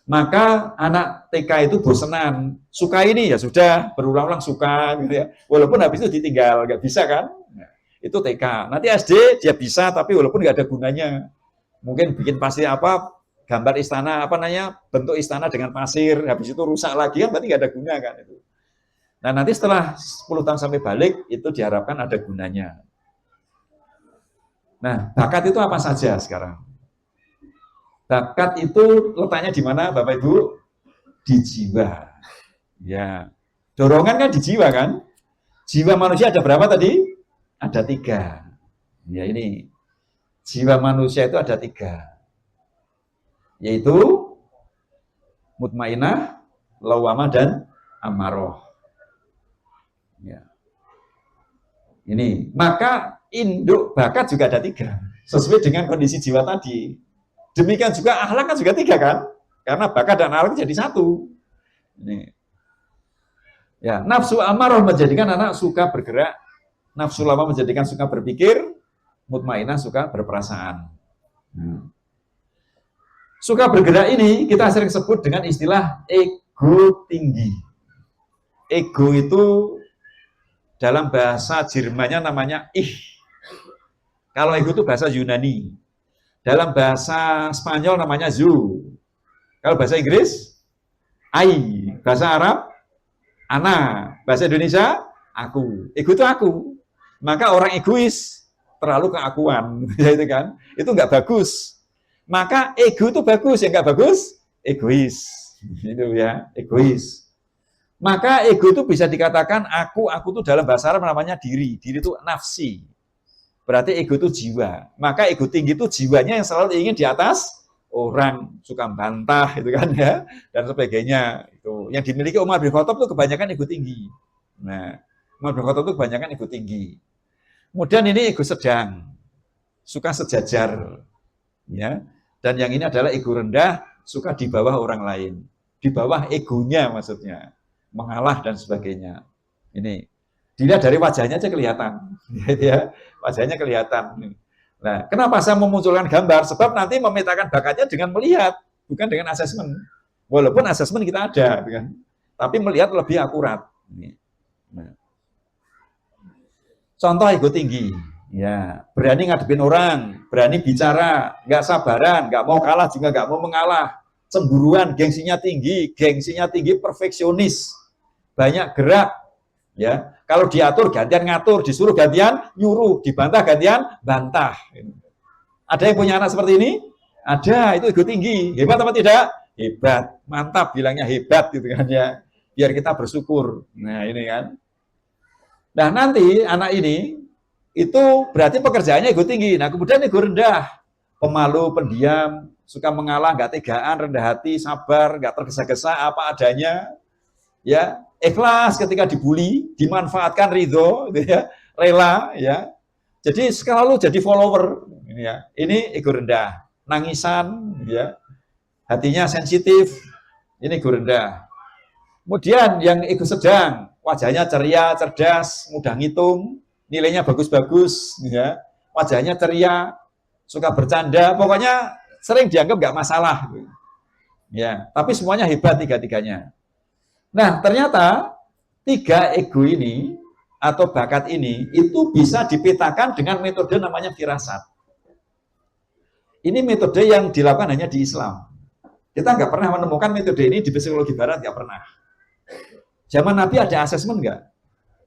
Speaker 2: Maka anak TK itu bosenan, suka ini ya sudah, berulang-ulang suka gitu ya. Walaupun habis itu ditinggal, nggak bisa kan? Nah, itu TK. Nanti SD dia bisa, tapi walaupun nggak ada gunanya. Mungkin bikin pasir apa, gambar istana, apa namanya, bentuk istana dengan pasir, habis itu rusak lagi kan berarti nggak ada guna kan itu. Nah nanti setelah 10 tahun sampai balik, itu diharapkan ada gunanya. Nah bakat itu apa saja sekarang? Bakat itu letaknya di mana, Bapak Ibu? Di jiwa. Ya, dorongan kan di jiwa kan? Jiwa manusia ada berapa tadi? Ada 3. Ya ini, jiwa manusia itu ada 3, yaitu mutmainah, lawamah, dan amaroh. Ya. Ini, maka induk bakat juga ada 3, sesuai dengan kondisi jiwa tadi. Demikian juga akhlak kan juga 3 kan? Karena bakat dan akhlak jadi 1. Ini. Ya, nafsu amarah menjadikan anak suka bergerak, nafsu lawamah menjadikan suka berpikir, mutmainah suka berperasaan. Suka bergerak ini kita sering sebut dengan istilah ego tinggi. Ego itu dalam bahasa Jermannya namanya ich. Kalau ego itu bahasa Yunani. Dalam bahasa Spanyol namanya zu. Kalau bahasa Inggris, I. Bahasa Arab, ana. Bahasa Indonesia, aku. Ego itu aku. Maka orang egois terlalu keakuan, itu kan? Itu nggak bagus. Maka ego itu bagus, yang nggak bagus, egois. Itu ya, egois. Maka ego itu bisa dikatakan aku itu dalam bahasa Arab namanya diri. Diri itu nafsi. Berarti ego itu jiwa. Maka ego tinggi itu jiwanya yang selalu ingin di atas orang, suka bantah itu kan ya, dan sebagainya. Itu yang dimiliki Umar bin Khattab itu kebanyakan ego tinggi. Nah, Umar bin Khattab itu kebanyakan ego tinggi. Kemudian ini ego sedang, suka sejajar, ya. Dan yang ini adalah ego rendah, suka di bawah orang lain, di bawah egonya maksudnya, mengalah dan sebagainya. Ini dilihat dari wajahnya aja kelihatan, ya, wajahnya kelihatan. Nah, kenapa saya memunculkan gambar? Sebab nanti memetakan bakatnya dengan melihat, bukan dengan asesmen. Walaupun asesmen kita ada, kan? Tapi melihat lebih akurat. Nah. Contoh ego tinggi, ya, berani ngadepin orang, berani bicara, nggak sabaran, nggak mau kalah juga nggak mau mengalah, cemburuan, gengsinya tinggi, perfeksionis, banyak gerak, ya. Kalau diatur gantian ngatur, disuruh gantian nyuruh, dibantah gantian bantah. Ada yang punya anak seperti ini? Ada, itu ego tinggi. Hebat apa tidak? Hebat, mantap, bilangnya hebat gitu kan ya. Biar kita bersyukur. Nah ini kan. Nah nanti anak ini itu berarti pekerjaannya ego tinggi. Nah, kemudian ego rendah, pemalu, pendiam, suka mengalah, nggak tegaan, rendah hati, sabar, nggak tergesa-gesa, apa adanya, ya, ikhlas ketika dibully, dimanfaatkan, ridho, gitu ya, rela, ya. Jadi selalu jadi follower, ya. Ini ego rendah, nangisan, ya, hatinya sensitif, ini ego rendah. Kemudian yang ego sedang, wajahnya ceria, cerdas, mudah ngitung, nilainya bagus-bagus, ya, wajahnya ceria, suka bercanda, pokoknya sering dianggap nggak masalah, ya. Tapi semuanya hebat tiga-tiganya. Nah, ternyata tiga ego ini atau bakat ini itu bisa dipetakan dengan metode namanya firasat. Ini metode yang dilakukan hanya di Islam. Kita nggak pernah menemukan metode ini di psikologi barat, nggak pernah. Zaman Nabi ada asesmen nggak?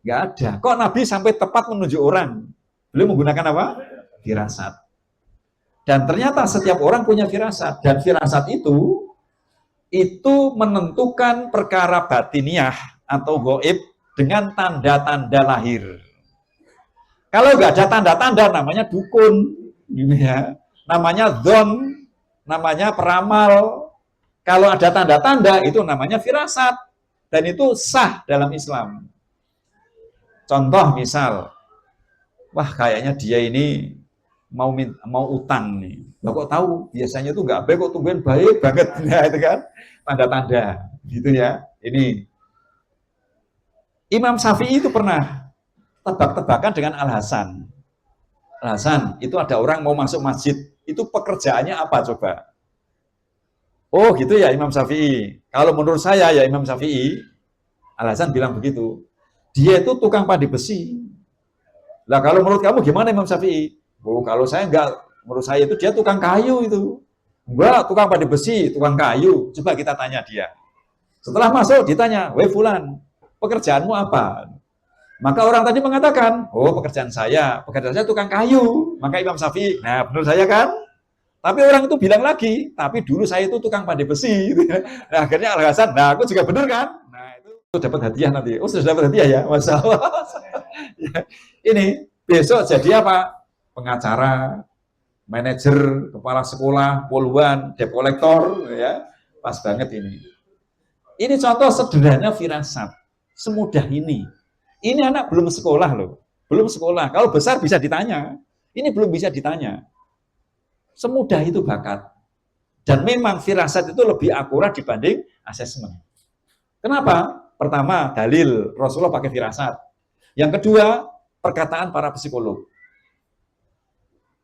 Speaker 2: Nggak ada. Kok Nabi sampai tepat menunjuk orang? Beliau menggunakan apa? Firasat. Dan ternyata setiap orang punya firasat. Dan firasat itu menentukan perkara batiniah atau gaib dengan tanda-tanda lahir. Kalau nggak ada tanda-tanda, namanya dukun, gitu ya. Namanya dzon, namanya peramal. Kalau ada tanda-tanda, itu namanya firasat. Dan itu sah dalam Islam. Contoh misal, wah kayaknya dia ini mau utang nih. Loh, kok tahu? Biasanya itu nggak baik, kok tumben baik banget. Nah, itu kan tanda-tanda, gitu ya. Ini Imam Syafi'i itu pernah tebak-tebakan dengan Al-Hasan. Al-Hasan, itu ada orang mau masuk masjid, itu pekerjaannya apa coba? Oh gitu ya Imam Syafi'i. Kalau menurut saya ya Imam Syafi'i, Al-Hasan bilang begitu. Dia itu tukang pandai besi. Lah kalau menurut kamu gimana Imam Syafi'i? Oh kalau saya enggak, menurut saya itu dia tukang kayu itu. Enggak, tukang pandai besi, tukang kayu. Coba kita tanya dia. Setelah masuk ditanya, "Weh fulan, pekerjaanmu apa?" Maka orang tadi mengatakan, "Oh pekerjaan saya tukang kayu." Maka Imam Syafi'i, nah menurut saya kan? Tapi orang itu bilang lagi, tapi dulu saya itu tukang pandai besi. Nah akhirnya Al-Hasan, nah aku juga benar kan? Nah itu dapat hadiah nanti. Oh sudah dapat hadiah ya, Masya Allah. Ya, ini besok jadi apa? Pengacara, manajer, kepala sekolah, poluan, debt kolektor, ya pas banget ini. Ini contoh sederhana firasat, semudah ini. Ini anak belum sekolah loh, belum sekolah. Kalau besar bisa ditanya, ini belum bisa ditanya. Semudah itu bakat. Dan memang firasat itu lebih akurat dibanding asesmen. Kenapa? Pertama, dalil Rasulullah pakai firasat. Yang kedua, perkataan para psikolog.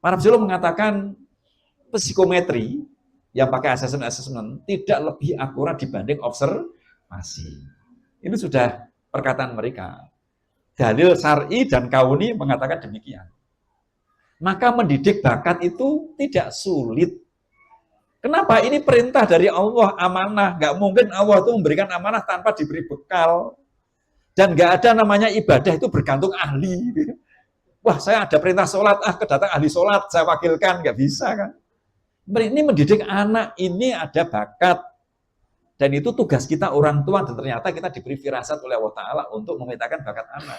Speaker 2: Para psikolog mengatakan psikometri yang pakai asesmen tidak lebih akurat dibanding observasi. Ini sudah perkataan mereka. Dalil syar'i dan kauni mengatakan demikian. Maka mendidik bakat itu tidak sulit. Kenapa? Ini perintah dari Allah, amanah. Nggak mungkin Allah itu memberikan amanah tanpa diberi bekal. Dan nggak ada namanya ibadah itu bergantung ahli. Wah, saya ada perintah sholat, kedatang ahli sholat, saya wakilkan. Nggak bisa kan? Ini mendidik anak, ini ada bakat. Dan itu tugas kita orang tua, dan ternyata kita diberi firasat oleh Allah Ta'ala untuk memetakan bakat anak.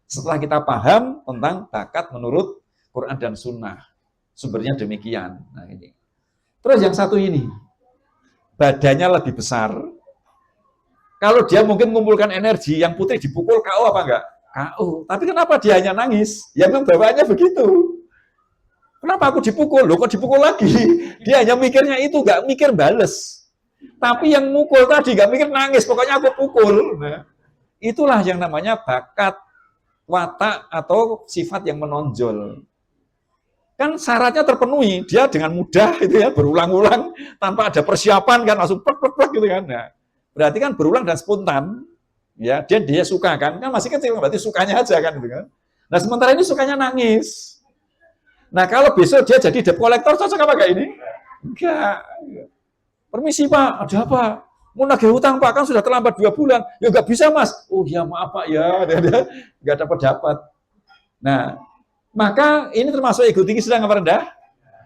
Speaker 2: Setelah kita paham tentang bakat menurut Quran dan Sunnah. Sumbernya demikian. Nah, ini. Terus yang satu ini, badannya lebih besar. Kalau dia mungkin mengumpulkan energi, yang putih dipukul KO apa enggak? KO. Tapi kenapa dia hanya nangis? Ya memang bawaannya begitu. Kenapa aku dipukul? Loh kok dipukul lagi? Dia hanya mikirnya itu, enggak mikir bales. Tapi yang mukul tadi enggak mikir nangis, pokoknya aku pukul. Nah, itulah yang namanya bakat, watak atau sifat yang menonjol. Kan syaratnya terpenuhi, dia dengan mudah itu ya berulang-ulang tanpa ada persiapan kan langsung plek gitu kan. Nah, berarti kan berulang dan spontan. Ya, dia suka kan masih kecil berarti sukanya aja kan gitu kan. Nah, sementara ini sukanya nangis. Nah, kalau besok dia jadi debt collector cocok apa enggak ini? Enggak. Permisi Pak, ada apa? Mau nagih hutang Pak, kan sudah terlambat 2 bulan. Ya enggak bisa Mas. Oh ya maaf Pak ya, enggak dapat. Nah, maka ini termasuk ego tinggi sedang apa rendah?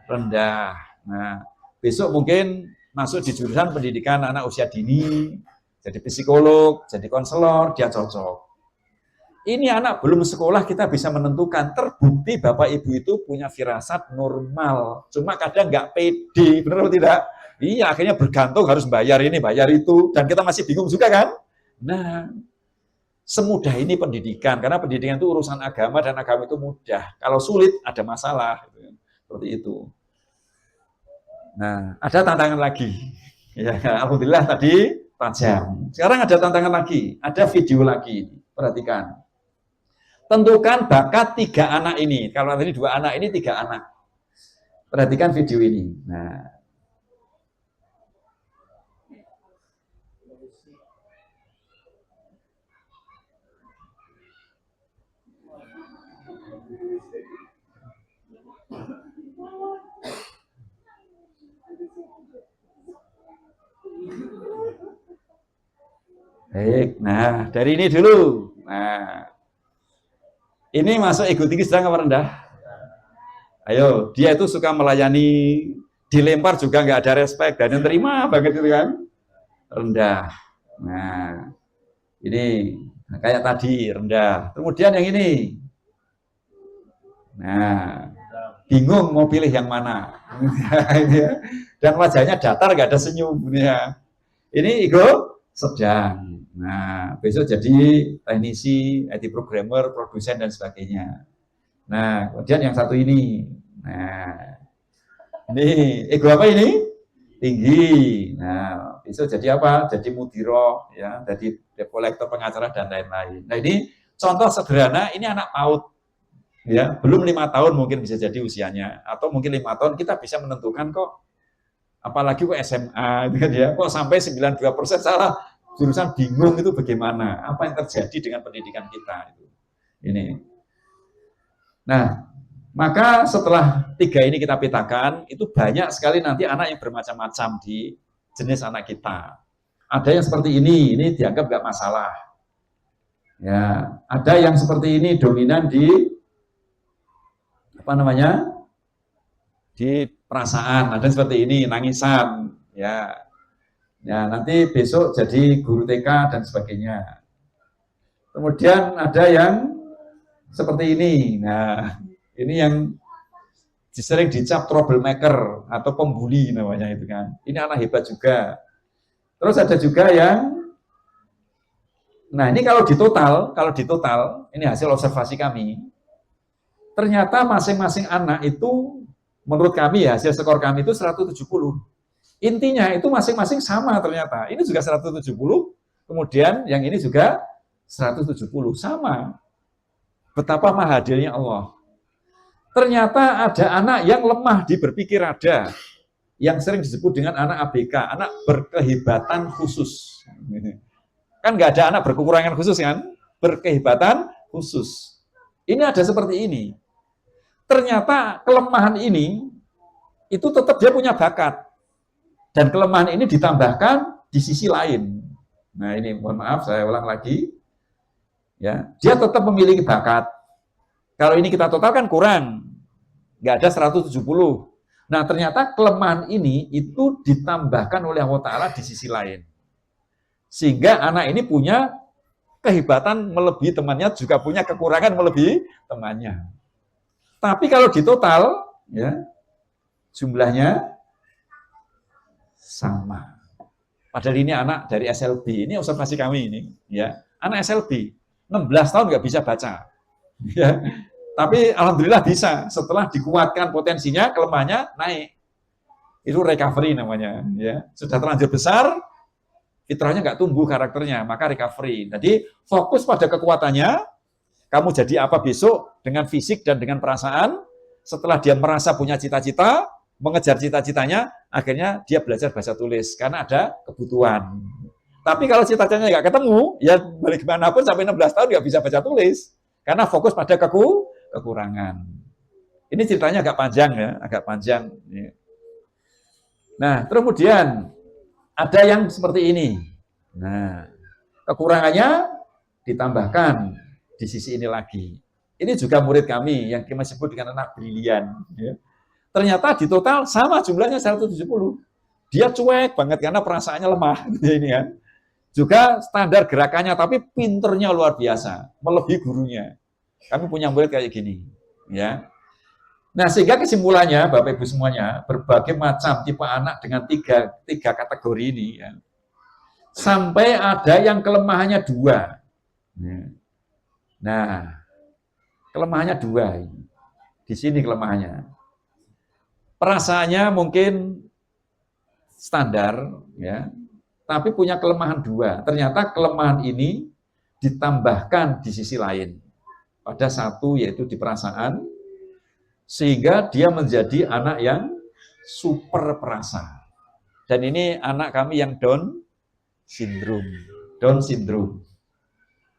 Speaker 2: Rendah. Nah, besok mungkin masuk di jurusan pendidikan anak usia dini, jadi psikolog, jadi konselor, dia cocok. ini anak belum sekolah kita bisa menentukan. Terbukti Bapak Ibu itu punya firasat normal. Cuma kadang nggak pede, benar atau tidak? Iya, akhirnya bergantung harus bayar ini, bayar itu. Dan kita masih bingung juga kan? Nah, semudah ini pendidikan. Karena pendidikan itu urusan agama dan agama itu mudah. Kalau sulit ada masalah. Seperti itu. Nah, ada tantangan lagi. Ya, alhamdulillah tadi panjang. Sekarang ada tantangan lagi, ada video lagi. Perhatikan. Tentukan bakat 3 anak ini. Kalau tadi 2 anak, ini 3 anak. Perhatikan video ini. Nah, baik. Nah, dari ini dulu. Nah, ini masuk ego tinggi sedang apa rendah? Ayo, dia itu suka melayani, dilempar juga nggak ada respect, dan yang terima banget itu kan? Rendah. Nah, ini kayak tadi rendah. Kemudian yang ini, nah, bingung mau pilih yang mana. Dan wajahnya datar, nggak ada senyum. Ini ego sedang. Nah, besok jadi teknisi, IT programmer, produsen dan sebagainya. Nah, kemudian yang satu ini. Nah, ini ego apa ini? Tinggi. Nah, besok jadi apa? Jadi mudiro, ya, jadi debt collector, pengacara dan lain-lain. Nah, ini contoh sederhana. Ini anak PAUD, ya, belum 5 tahun mungkin bisa jadi usianya, atau mungkin 5 tahun kita bisa menentukan kok. Apalagi kok SMA, gitu kan ya? Kok sampai 92% salah jurusan, bingung itu bagaimana? Apa yang terjadi dengan pendidikan kita itu? Ini. Nah, maka setelah 3 ini kita petakan, itu banyak sekali nanti anak yang bermacam-macam di jenis anak kita. Ada yang seperti ini dianggap nggak masalah. Ya, ada yang seperti ini dominan di apa namanya? Di perasaan. Ada yang seperti ini nangisan, ya. Ya, nanti besok jadi guru TK dan sebagainya. Kemudian ada yang seperti ini. Nah, ini yang sering dicap troublemaker atau pembuli namanya itu kan. Ini anak hebat juga. Terus ada juga yang, nah ini kalau di total, ini hasil observasi kami, ternyata masing-masing anak itu, menurut kami ya, hasil skor kami itu 170. Intinya itu masing-masing sama ternyata. Ini juga 170, kemudian yang ini juga 170, sama. Betapa mahadirnya Allah. Ternyata ada anak yang lemah di berpikir, ada yang sering disebut dengan anak ABK, anak berkehebatan khusus. Kan nggak ada anak berkekurangan khusus kan? Berkehebatan khusus. Ini ada seperti ini. Ternyata kelemahan ini itu tetap dia punya bakat. Dan kelemahan ini ditambahkan di sisi lain. Nah ini mohon maaf saya ulang lagi. Ya, dia tetap memiliki bakat. Kalau ini kita totalkan kurang, nggak ada 170. Nah ternyata kelemahan ini itu ditambahkan oleh Allah Ta'ala di sisi lain. Sehingga anak ini punya kehebatan melebihi temannya, juga punya kekurangan melebihi temannya. Tapi kalau di total, ya jumlahnya sama. Padahal ini anak dari SLB, ini observasi kami ini, ya anak SLB 16 tahun nggak bisa baca, ya. Tapi alhamdulillah bisa setelah dikuatkan potensinya, kelemahannya naik. Itu recovery namanya, ya. Sudah terlanjur besar, fitrahnya nggak tumbuh karakternya, maka recovery. Jadi fokus pada kekuatannya. Kamu jadi apa besok dengan fisik dan dengan perasaan. Setelah dia merasa punya cita-cita, mengejar cita-citanya, akhirnya dia belajar baca tulis karena ada kebutuhan. Tapi kalau cita-citanya nggak ketemu, ya bagaimanapun sampai 16 tahun nggak bisa baca tulis karena fokus pada kekurangan. Ini ceritanya agak panjang ya, agak panjang. Nah, kemudian ada yang seperti ini. Nah, kekurangannya ditambahkan di sisi ini lagi. Ini juga murid kami yang kami sebut dengan anak brilian. Ya. Ternyata di total sama jumlahnya 170. Dia cuek banget karena perasaannya lemah. Ini kan. Juga standar gerakannya, tapi pinternya luar biasa, melebihi gurunya. Kami punya murid kayak gini, ya. Nah, sehingga kesimpulannya, Bapak Ibu semuanya, berbagai macam tipe anak dengan tiga kategori ini, ya. Sampai ada yang kelemahannya 2. Nah, kelemahannya 2. Di sini kelemahannya. Perasaannya mungkin standar, ya, tapi punya kelemahan 2. Ternyata kelemahan ini ditambahkan di sisi lain. Pada satu, yaitu di perasaan, sehingga dia menjadi anak yang super perasa. Dan ini anak kami yang Down syndrome.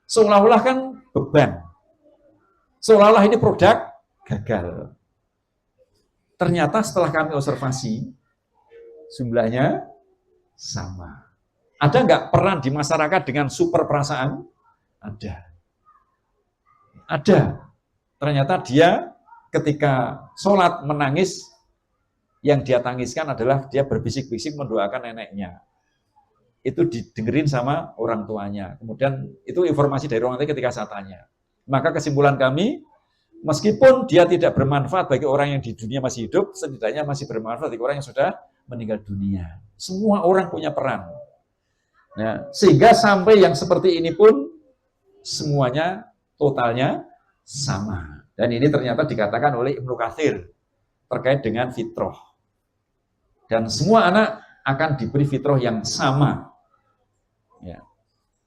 Speaker 2: Seolah-olah kan beban. Seolah-olah ini produk gagal. Ternyata setelah kami observasi, jumlahnya sama. Ada nggak peran di masyarakat dengan super perasaan? Ada. Ternyata dia ketika sholat menangis, yang dia tangiskan adalah dia berbisik-bisik mendoakan neneknya. Itu didengerin sama orang tuanya. Kemudian itu informasi dari orang tua ketika saya tanya. Maka kesimpulan kami, meskipun dia tidak bermanfaat bagi orang yang di dunia masih hidup, setidaknya masih bermanfaat bagi orang yang sudah meninggal dunia. Semua orang punya peran. Nah, sehingga sampai yang seperti ini pun semuanya totalnya sama. Dan ini ternyata dikatakan oleh Ibnu Katsir terkait dengan fitrah. Dan semua anak akan diberi fitrah yang sama. Ya.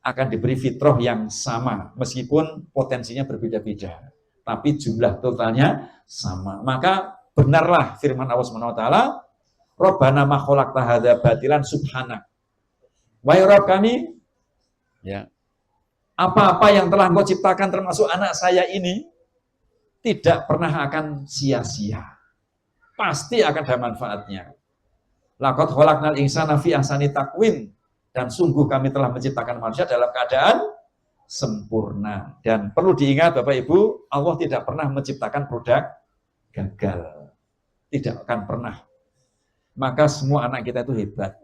Speaker 2: Akan diberi fitrah yang sama, meskipun potensinya berbeda-beda. Tapi jumlah totalnya sama. Maka benarlah firman Allah SWT, Rabbana ma khalaqta hadza batilan subhanak. Wahai Rabb kami, ya, apa-apa yang telah Engkau ciptakan termasuk anak saya ini tidak pernah akan sia-sia. Pasti akan ada manfaatnya. Laqad khalaqnal insana fi ahsani taqwim, dan sungguh kami telah menciptakan manusia dalam keadaan sempurna. Dan perlu diingat Bapak Ibu, Allah tidak pernah menciptakan produk gagal. Tidak akan pernah. Maka semua anak kita itu hebat.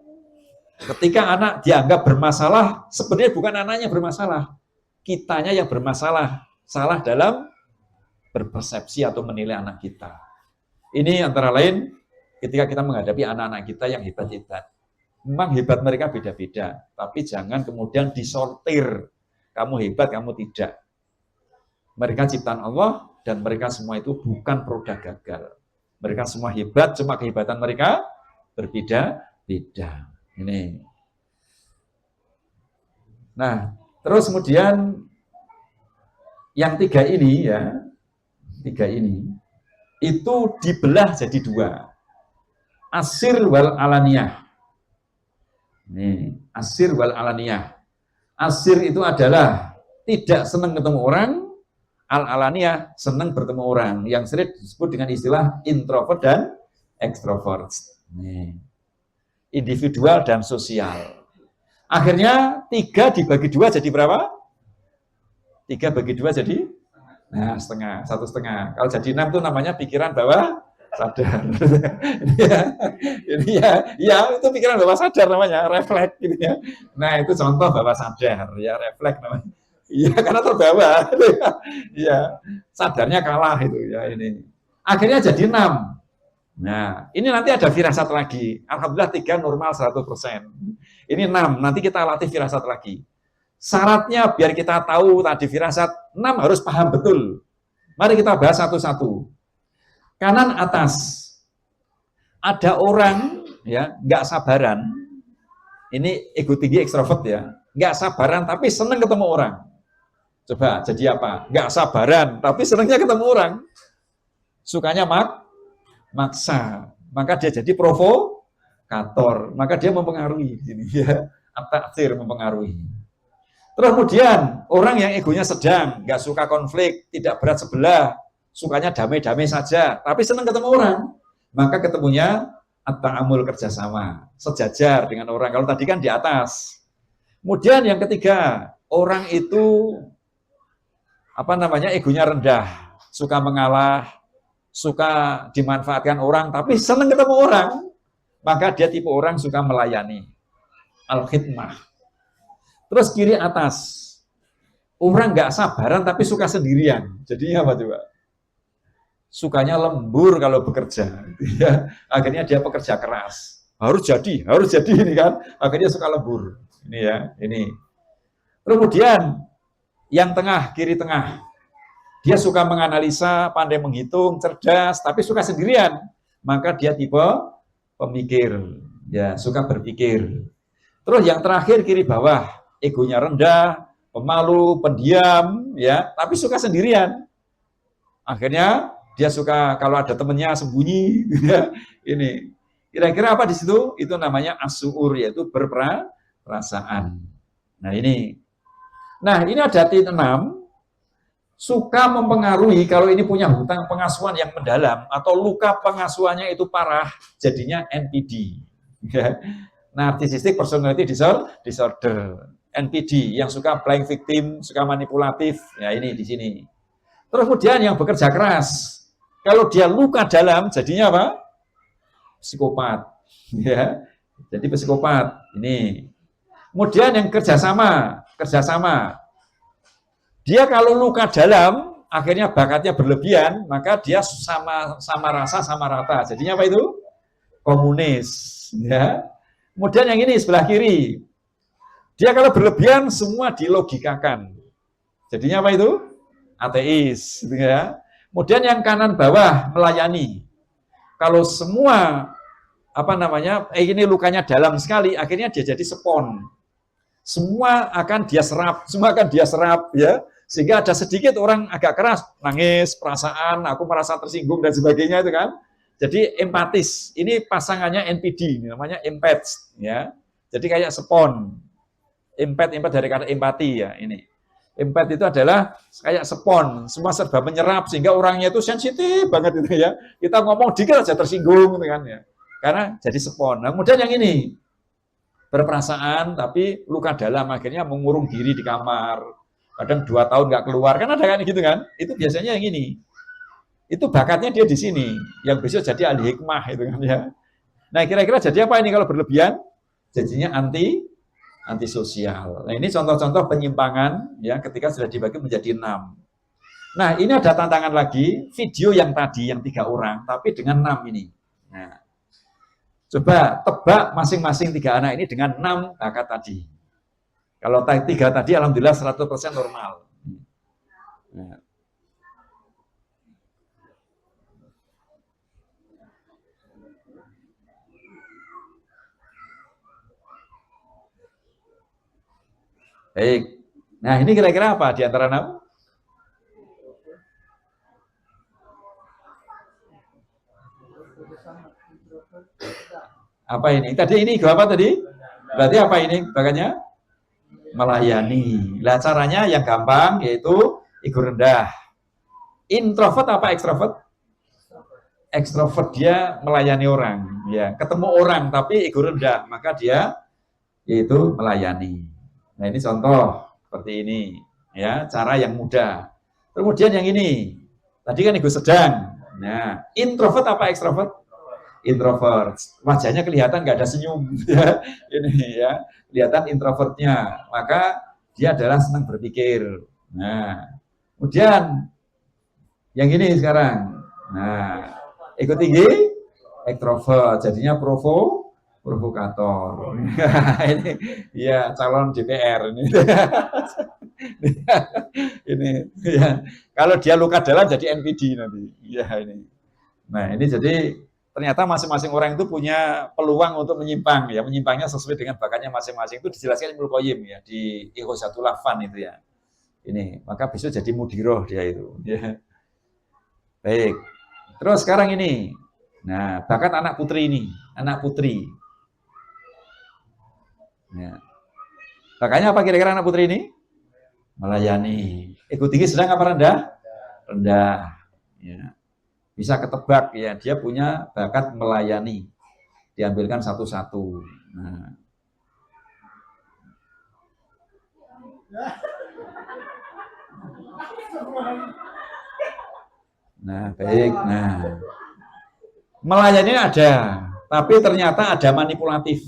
Speaker 2: Ketika anak dianggap bermasalah, sebenarnya bukan anaknya bermasalah, kitanya yang bermasalah, salah dalam berpersepsi atau menilai anak kita. Ini antara lain ketika kita menghadapi anak-anak kita yang hebat-hebat. Memang hebat mereka beda-beda, tapi jangan kemudian disortir, kamu hebat, kamu tidak. Mereka ciptaan Allah, dan mereka semua itu bukan produk gagal. Mereka semua hebat, cuma kehebatan mereka berbeda-beda. Ini. Nah, terus kemudian yang 3 ini, ya, 3 ini itu dibelah jadi 2. Asir wal alaniyah. Nih, asir wal alaniyah. Asir itu adalah tidak senang ketemu orang, al-alaniyah senang bertemu orang, yang sering disebut dengan istilah introvert dan extrovert. Nih. Individual dan sosial. Akhirnya 3 dibagi 2 jadi berapa? 3 bagi 2 jadi? Nah, setengah, 1,5. Kalau jadi 6 itu namanya pikiran bawah sadar. Ini ya itu pikiran bawah sadar namanya, refleks gitu ya. Nah, itu contoh bawah sadar, ya refleks namanya. Iya, karena terbawa. Iya, sadarnya kalah itu ya ini. Akhirnya jadi 6. Nah, ini nanti ada firasat lagi. Alhamdulillah 3 normal 100%. Ini 6, nanti kita latih firasat lagi. Syaratnya biar kita tahu tadi firasat 6 harus paham betul. Mari kita bahas satu-satu. Kanan atas. Ada orang ya, nggak sabaran. Ini ego tinggi ekstrovert ya. Nggak sabaran tapi senang ketemu orang. Coba jadi apa? Nggak sabaran tapi senangnya ketemu orang. Sukanya maksa, maka dia jadi provokator, maka dia mempengaruhi ini ya, at-ta'thir mempengaruhi. Terus kemudian orang yang egonya sedang, nggak suka konflik, tidak berat sebelah, sukanya damai-damai saja, tapi senang ketemu orang, maka ketemunya at-ta'amul kerjasama, sejajar dengan orang. Kalau tadi kan di atas. Kemudian yang ketiga, orang itu egonya rendah, suka mengalah, suka dimanfaatkan orang, tapi senang ketemu orang, maka dia tipe orang suka melayani. Al-khidmah. Terus kiri atas, orang nggak sabaran tapi suka sendirian. Jadinya apa coba? Sukanya lembur kalau bekerja, ya. Akhirnya dia pekerja keras. Harus jadi ini kan. Akhirnya suka lembur. Ini ya, ini. Kemudian yang tengah, kiri tengah, dia suka menganalisa, pandai menghitung, cerdas, tapi suka sendirian. Maka dia tipe pemikir, ya, suka berpikir. Terus yang terakhir kiri bawah, egonya rendah, pemalu, pendiam, ya, tapi suka sendirian. Akhirnya dia suka kalau ada temennya sembunyi, ya. Ini kira-kira apa di situ? Itu namanya as-su'ur, yaitu berperasaan. Nah ini ada T6 suka mempengaruhi kalau ini punya hutang pengasuhan yang mendalam atau luka pengasuhannya itu parah, jadinya NPD. Narcissistic Personality Disorder, NPD, yang suka playing victim, suka manipulatif. Ya ini di sini. Terus kemudian yang bekerja keras, kalau dia luka dalam, jadinya apa? Psikopat. Ya, jadi psikopat. Ini. Kemudian yang kerjasama. Dia kalau luka dalam, akhirnya bakatnya berlebihan, maka dia sama rasa, sama rata. Jadinya apa itu? Komunis. Ya. Kemudian yang ini sebelah kiri, dia kalau berlebihan semua dilogikakan. Jadinya apa itu? Ateis. Gitu ya. Kemudian yang kanan bawah melayani. Kalau semua ini lukanya dalam sekali, akhirnya dia jadi spon. Semua akan dia serap, ya. Sehingga ada sedikit orang agak keras, nangis, perasaan, aku merasa tersinggung dan sebagainya itu kan. Jadi empatis. Ini pasangannya NPD, namanya empath, ya. Jadi kayak spon. Empath dari kata empati ya, ini. Empath itu adalah kayak spon, semua serba menyerap sehingga orangnya itu sensitif banget itu ya. Kita ngomong dikit aja tersinggung gitu kan ya. Karena jadi spon. Nah, kemudian yang ini berperasaan tapi luka dalam, akhirnya mengurung diri di kamar. Kadang 2 tahun nggak keluar, kan ada kan gitu kan? Itu biasanya yang ini. Itu bakatnya dia di sini, yang besok jadi ahli hikmah itu kan ya. Nah, kira-kira jadi apa ini kalau berlebihan? Jadinya antisosial. Nah, ini contoh-contoh penyimpangan ya ketika sudah dibagi menjadi 6. Nah, ini ada tantangan lagi, video yang tadi yang 3 orang tapi dengan 6 ini. Nah, coba tebak masing-masing 3 anak ini dengan 6 bakat tadi. Kalau 3 tadi alhamdulillah 100% normal. Nah. Baik. Nah, ini kira-kira apa di antara 6? Apa ini? Tadi ini apa tadi? Berarti apa ini bakatnya? Melayani. Nah, caranya yang gampang yaitu ego rendah. Introvert apa ekstrovert? Ekstrovert, dia melayani orang, ya. Ketemu orang tapi ego rendah, maka dia yaitu melayani. Nah, ini contoh seperti ini, ya, cara yang mudah. Kemudian yang ini, tadi kan ego sedang. Nah, introvert apa ekstrovert? Introvert. Wajahnya kelihatan nggak ada senyum, ya. Ini ya, kelihatan introvertnya. Maka dia adalah senang berpikir. Nah, kemudian yang ini sekarang. Nah, ego tinggi, ekstrovert, jadinya provokator. Ini ya calon DPR ini. Ini ya. Kalau dia luka dalam jadi NPD nanti. Ya ini. Nah, ini jadi ternyata masing-masing orang itu punya peluang untuk menyimpang ya, menyimpangnya sesuai dengan bakatnya masing-masing. Itu dijelaskan Ibnu Qayyim ya di Ighosatul Lahfan itu ya. Ini, maka besok jadi mudiroh dia itu. Ya. Baik. Terus sekarang ini. Nah, bakat anak putri ini, anak putri. Ya. Makanya apa kira-kira anak putri ini? Melayani. Ego tinggi sedang apa rendah? Rendah. Ya. Bisa ketebak ya, dia punya bakat melayani. Diambilkan satu-satu. Nah, baik. Nah, melayani ada, tapi ternyata ada manipulatif.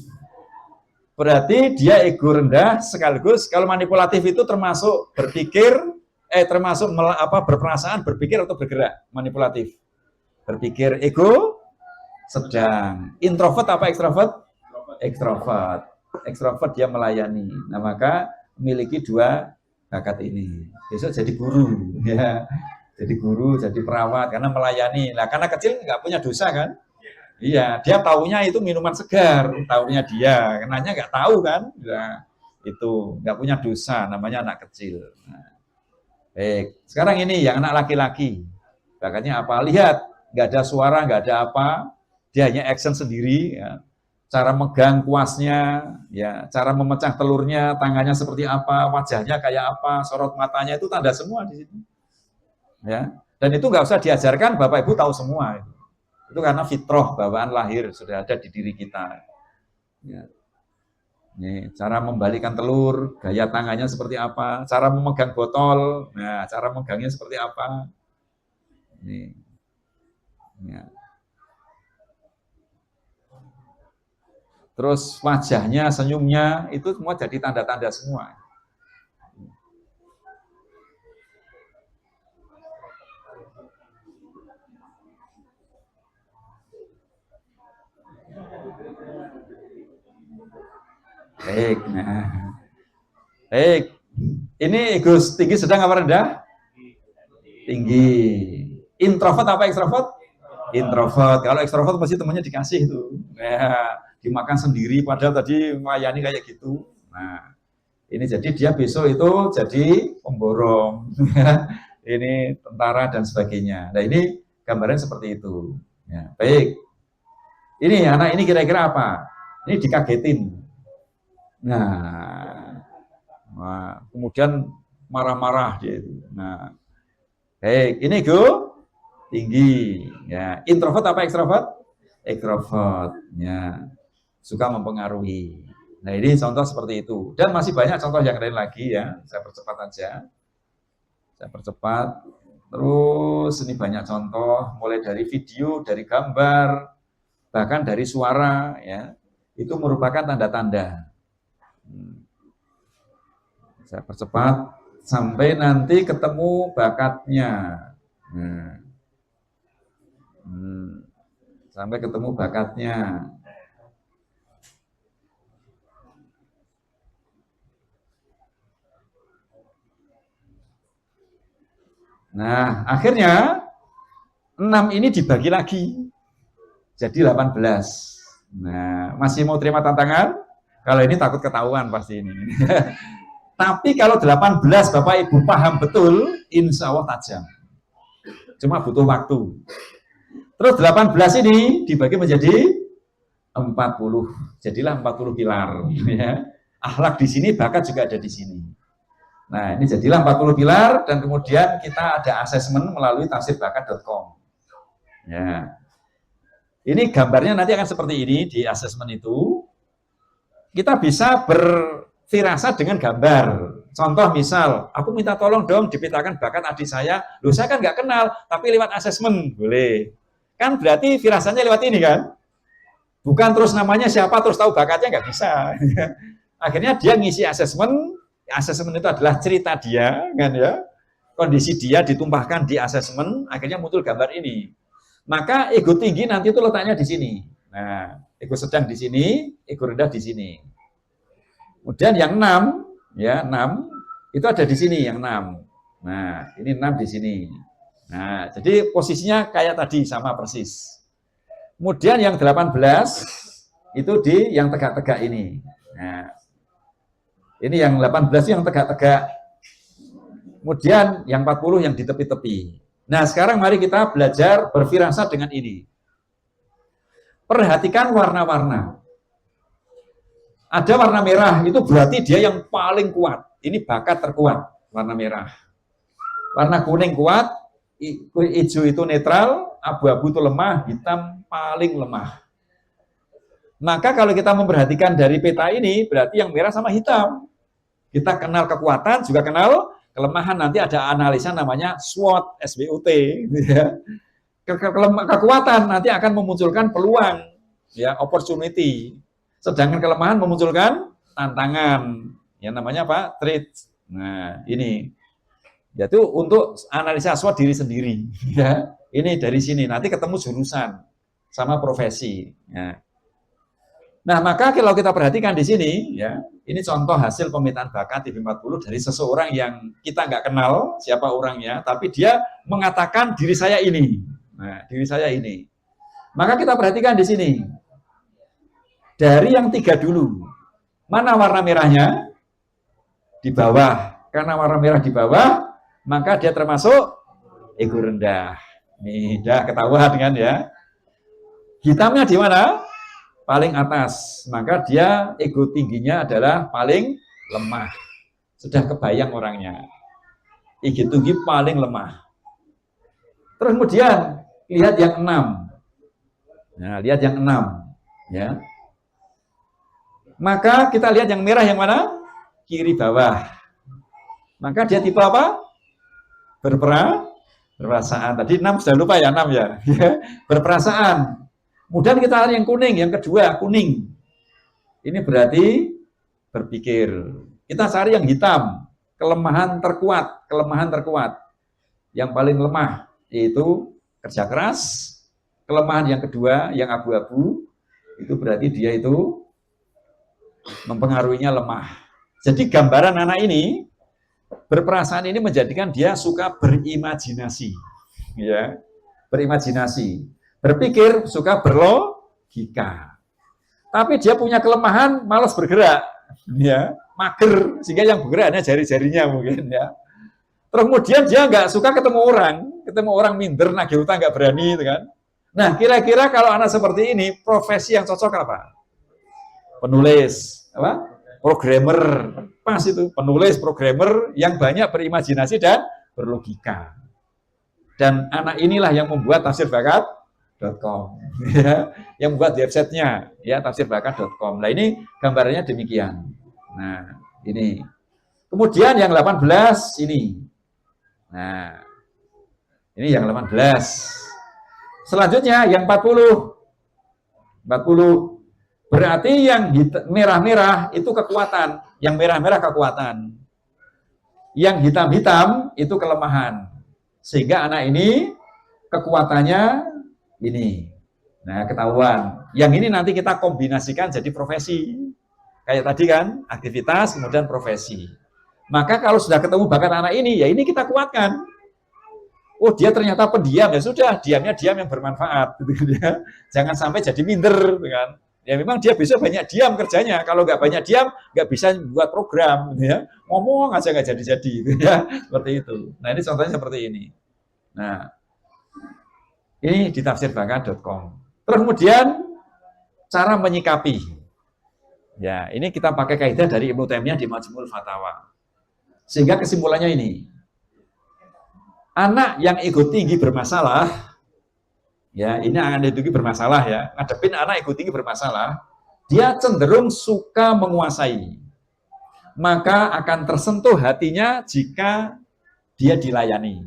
Speaker 2: Berarti dia ego rendah sekaligus kalau manipulatif itu termasuk berpikir, termasuk berperasaan, berpikir atau bergerak, manipulatif. Berpikir ego sedang. Introvert apa ekstrovert? Ekstrovert. Ekstrovert dia melayani. Nah, maka memiliki dua bakat ini. Besok jadi guru, ya. Jadi guru, jadi perawat karena melayani. Nah, karena kecil nggak punya dosa kan? Iya, dia taunya itu minuman segar, taunya dia, kenanya nggak tahu kan? Nah, itu nggak punya dosa, namanya anak kecil. Nah, baik, sekarang ini yang anak laki-laki, bakatnya apa? Lihat, nggak ada suara, nggak ada apa, dia hanya action sendiri. Ya. Cara megang kuasnya, ya, cara memecah telurnya, tangannya seperti apa, wajahnya kayak apa, sorot matanya itu tanda semua di situ. Ya, dan itu nggak usah diajarkan, Bapak Ibu tahu semua. Itu karena fitrah bawaan lahir sudah ada di diri kita. Ya. Nih, cara membalikan telur, gaya tangannya seperti apa, cara memegang botol, nah cara megangnya seperti apa. Nih. Ya. Terus wajahnya, senyumnya, itu semua jadi tanda-tanda semua. Baik, nah. Baik. Ini ego tinggi sedang apa rendah? Tinggi. Introvert apa ekstrovert? Introvert. Kalau ekstrovert pasti temannya dikasih tuh. Ya, dimakan sendiri padahal tadi melayani kayak gitu. Nah, ini jadi dia besok itu jadi pemborong. Ini tentara dan sebagainya. Nah, ini gambaran seperti itu. Ya, baik. Ini anak ini kira-kira apa? Ini dikagetin. Nah, kemudian marah-marah dia itu. Nah, baik, ini ego tinggi. Ya, introvert apa ekstrovert? Ekstrovert. Ya, suka mempengaruhi. Nah, ini contoh seperti itu. Dan masih banyak contoh yang lain lagi ya. Saya percepat aja. Saya percepat. Terus ini banyak contoh, mulai dari video, dari gambar, bahkan dari suara, ya. Itu merupakan tanda-tanda. Saya percepat sampai nanti ketemu bakatnya. Sampai ketemu bakatnya. Nah, akhirnya 6 ini dibagi lagi. Jadi 18. Nah, masih mau terima tantangan? Kalau ini takut ketahuan pasti ini. Tapi kalau 18 Bapak Ibu paham betul, insya Allah tajam. Cuma butuh waktu. Terus 18 ini dibagi menjadi 40. Jadilah 40 pilar. Ya. Akhlak di sini, bakat juga ada di sini. Nah, ini jadilah 40 pilar dan kemudian kita ada asesmen melalui tafsirbakat.com. Ya. Ini gambarnya nanti akan seperti ini di asesmen itu. Kita bisa berfirasat dengan gambar. Contoh misal, aku minta tolong dong dipetakan bakat adik saya. Loh, saya kan nggak kenal, tapi lewat asesmen boleh. Kan berarti firasatnya lewat ini kan? Bukan terus namanya siapa terus tahu bakatnya, nggak bisa. Akhirnya dia ngisi asesmen. Asesmen itu adalah cerita dia, kan ya? Kondisi dia ditumpahkan di asesmen, akhirnya muncul gambar ini. Maka ego tinggi nanti itu letaknya di sini. Nah, ego sedang di sini, ego rendah di sini. Kemudian yang 6, ya 6 itu ada di sini yang 6. Nah, ini 6 di sini. Nah, jadi posisinya kayak tadi sama persis. Kemudian yang 18 itu di yang tegak-tegak ini. Nah, ini yang 18 yang tegak-tegak. Kemudian yang 40 yang di tepi-tepi. Nah, sekarang mari kita belajar berfirasat dengan ini. Perhatikan warna-warna. Ada warna merah, itu berarti dia yang paling kuat. Ini bakat terkuat, warna merah. Warna kuning kuat, hijau itu netral, abu-abu itu lemah, hitam paling lemah. Maka kalau kita memperhatikan dari peta ini, berarti yang merah sama hitam. Kita kenal kekuatan, juga kenal kelemahan. Nanti ada analisa namanya SWOT, SWOT. Kekuatan nanti akan memunculkan peluang, ya, opportunity. Sedangkan kelemahan memunculkan tantangan, yang namanya apa? Traits. Nah, ini yaitu untuk analisa SWOT diri sendiri. Ya, ini dari sini nanti ketemu jurusan sama profesi. Ya. Nah, maka kalau kita perhatikan di sini, ya, ini contoh hasil pemetaan bakat di B40 dari seseorang yang kita nggak kenal siapa orangnya, tapi dia mengatakan diri saya ini. Nah, diri saya ini. Maka kita perhatikan di sini. Dari yang 3 dulu, mana warna merahnya? Di bawah. Karena warna merah di bawah, maka dia termasuk ego rendah. Nih, udah ketahuan kan ya. Hitamnya di mana? Paling atas. Maka dia ego tingginya adalah paling lemah. Sudah kebayang orangnya. Ego tinggi paling lemah. Terus kemudian lihat yang 6. Nah, lihat yang 6, ya. Maka kita lihat yang merah yang mana? Kiri bawah. Maka dia tipe apa? Berperasaan. Tadi 6 sudah lupa ya, 6 ya. Berperasaan. Kemudian kita lihat yang kuning, yang kedua, kuning. Ini berarti berpikir. Kita cari yang hitam, kelemahan terkuat. Yang paling lemah yaitu kerja keras. Kelemahan yang kedua, yang abu-abu, itu berarti dia itu mempengaruhinya lemah. Jadi gambaran anak ini, berperasaan ini menjadikan dia suka berimajinasi. Ya, berimajinasi. Berpikir, suka berlogika. Tapi dia punya kelemahan, malas bergerak. Ya, mager, sehingga yang bergerak hanya jari-jarinya mungkin. Ya. Terus kemudian dia nggak suka ketemu orang minder, nagih utang nggak berani, gitu kan. Nah, kira-kira kalau anak seperti ini, profesi yang cocok apa? Penulis, apa? Programmer, pas itu, penulis, programmer yang banyak berimajinasi dan berlogika. Dan anak inilah yang membuat tafsirbakat.com, ya, yang membuat websitenya, ya, tafsirbakat.com. Nah, ini gambarnya demikian. Nah, ini. Kemudian yang 18 ini. Nah, ini yang 18. Selanjutnya yang 40. Berarti yang merah-merah itu kekuatan. Yang merah-merah kekuatan. Yang hitam-hitam itu kelemahan. Sehingga anak ini kekuatannya ini. Nah, ketahuan. Yang ini nanti kita kombinasikan jadi profesi. Kayak tadi kan, aktivitas kemudian profesi. Maka kalau sudah ketemu bakat anak ini, ya ini kita kuatkan. Oh, dia ternyata pendiam, ya sudah, diamnya diam yang bermanfaat, gitu ya. Jangan sampai jadi minder, gitu kan. Ya memang dia bisa banyak diam kerjanya, kalau nggak banyak diam, nggak bisa buat program, gitu ya. Ngomong aja nggak jadi-jadi, gitu ya. Seperti itu. Nah, ini contohnya seperti ini. Nah, ini di tafsirbakat.com. Terus kemudian, cara menyikapi. Ya, ini kita pakai kaidah dari Ibnu Taimiyah di Majmu'ul Fatawa. Sehingga kesimpulannya ini. Anak yang ego tinggi bermasalah, ya ini anak ego tinggi bermasalah ya, ngadepin anak ego tinggi bermasalah, dia cenderung suka menguasai, maka akan tersentuh hatinya jika dia dilayani.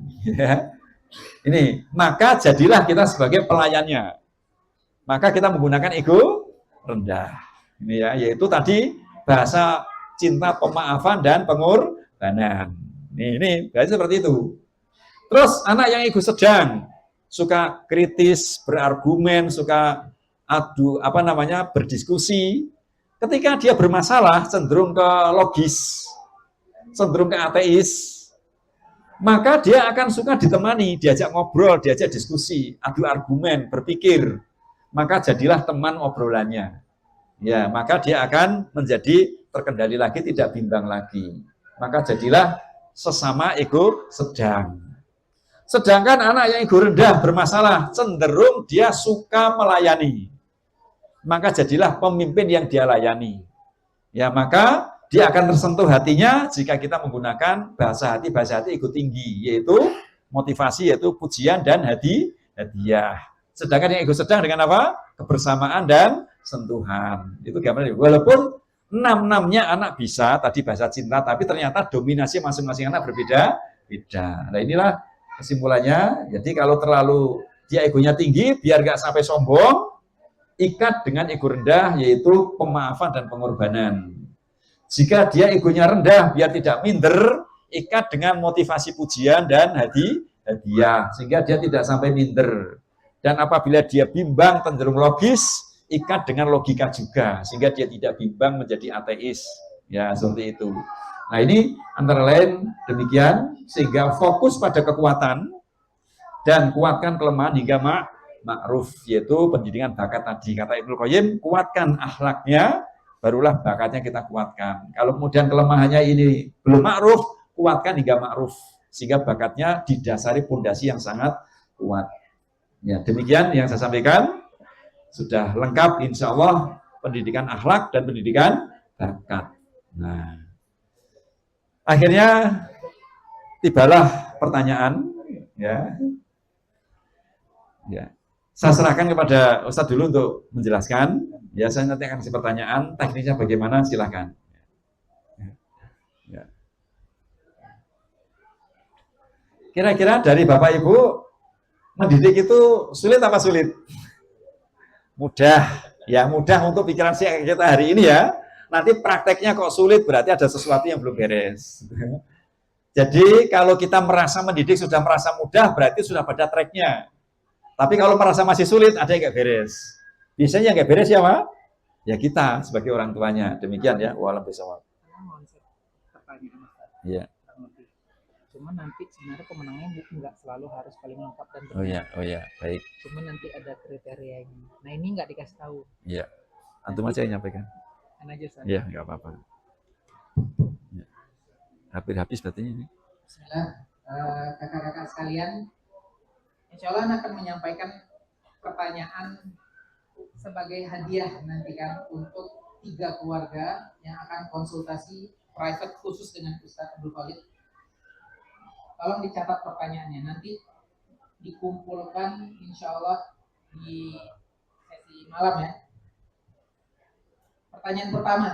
Speaker 2: Ini, maka jadilah kita sebagai pelayannya, maka kita menggunakan ego rendah. Ini ya, yaitu tadi bahasa cinta, pemaafan dan pengorbanan. Ini berarti seperti itu. Terus anak yang ego sedang, suka kritis, berargumen, suka berdiskusi. Ketika dia bermasalah, cenderung ke logis, cenderung ke ateis, maka dia akan suka ditemani, diajak ngobrol, diajak diskusi, adu argumen, berpikir. Maka jadilah teman obrolannya. Ya, maka dia akan menjadi terkendali lagi, tidak bimbang lagi. Maka jadilah sesama ego sedang. Sedangkan anak yang ego rendah bermasalah, cenderung dia suka melayani. Maka jadilah pemimpin yang dia layani. Ya, maka dia akan tersentuh hatinya jika kita menggunakan bahasa hati ego tinggi, yaitu motivasi, yaitu pujian dan hadiah. Sedangkan yang ego sedang dengan apa? Kebersamaan dan sentuhan. Itu gambarnya. Walaupun 6-6-nya anak bisa, tadi bahasa cinta, tapi ternyata dominasi masing-masing anak berbeda-beda. Nah, inilah kesimpulannya. Jadi kalau terlalu dia egonya tinggi, biar nggak sampai sombong, ikat dengan ego rendah, yaitu pemaafan dan pengorbanan. Jika dia egonya rendah, biar tidak minder, ikat dengan motivasi pujian dan hadiah, sehingga dia tidak sampai minder. Dan apabila dia bimbang cenderung logis, ikat dengan logika juga, sehingga dia tidak bimbang menjadi ateis. Ya, seperti itu. Nah, ini antara lain demikian, sehingga fokus pada kekuatan dan kuatkan kelemahan hingga ma'ruf, yaitu pendidikan bakat tadi. Kata Ibnu Qayyim, kuatkan akhlaknya, barulah bakatnya kita kuatkan. Kalau kemudian kelemahannya ini belum ma'ruf, kuatkan hingga ma'ruf, sehingga bakatnya didasari pondasi yang sangat kuat. Ya, demikian yang saya sampaikan. Sudah lengkap insya Allah pendidikan akhlak dan pendidikan bakat. Nah, akhirnya tibalah pertanyaan, ya. Ya. Saya serahkan kepada Ustadz dulu untuk menjelaskan. Ya, saya nanti akan kasih pertanyaan, teknisnya bagaimana, silahkan. Ya. Kira-kira dari Bapak Ibu, mendidik itu sulit apa sulit? Mudah. Ya, mudah untuk pikiran kita hari ini ya. Nanti prakteknya kok sulit, berarti ada sesuatu yang belum beres. Jadi kalau kita merasa mendidik sudah merasa mudah, berarti sudah pada tracknya. Tapi kalau merasa masih sulit, ada yang nggak beres. Biasanya yang nggak beres ya, Pak? Ya kita sebagai orang tuanya. Demikian ya. Walau bisawab. Iya.
Speaker 3: Cuma nanti sebenarnya pemenangnya nggak selalu harus paling lengkap dan
Speaker 2: benar. Oh ya, baik.
Speaker 3: Cuma nanti ada kriterianya. Nah ini nggak dikasih tahu.
Speaker 2: Iya. Antum aja yang nyampaikan. Iya, nggak apa-apa. Ya. Hampir habis berarti ini.
Speaker 3: Bismillah, kakak-kakak sekalian. Insya Allah akan menyampaikan pertanyaan sebagai hadiah nanti kan untuk 3 keluarga yang akan konsultasi private khusus dengan Ustadz Abdul Khalid. Tolong dicatat pertanyaannya, nanti dikumpulkan insya Allah di sesi malam ya. Pertanyaan pertama,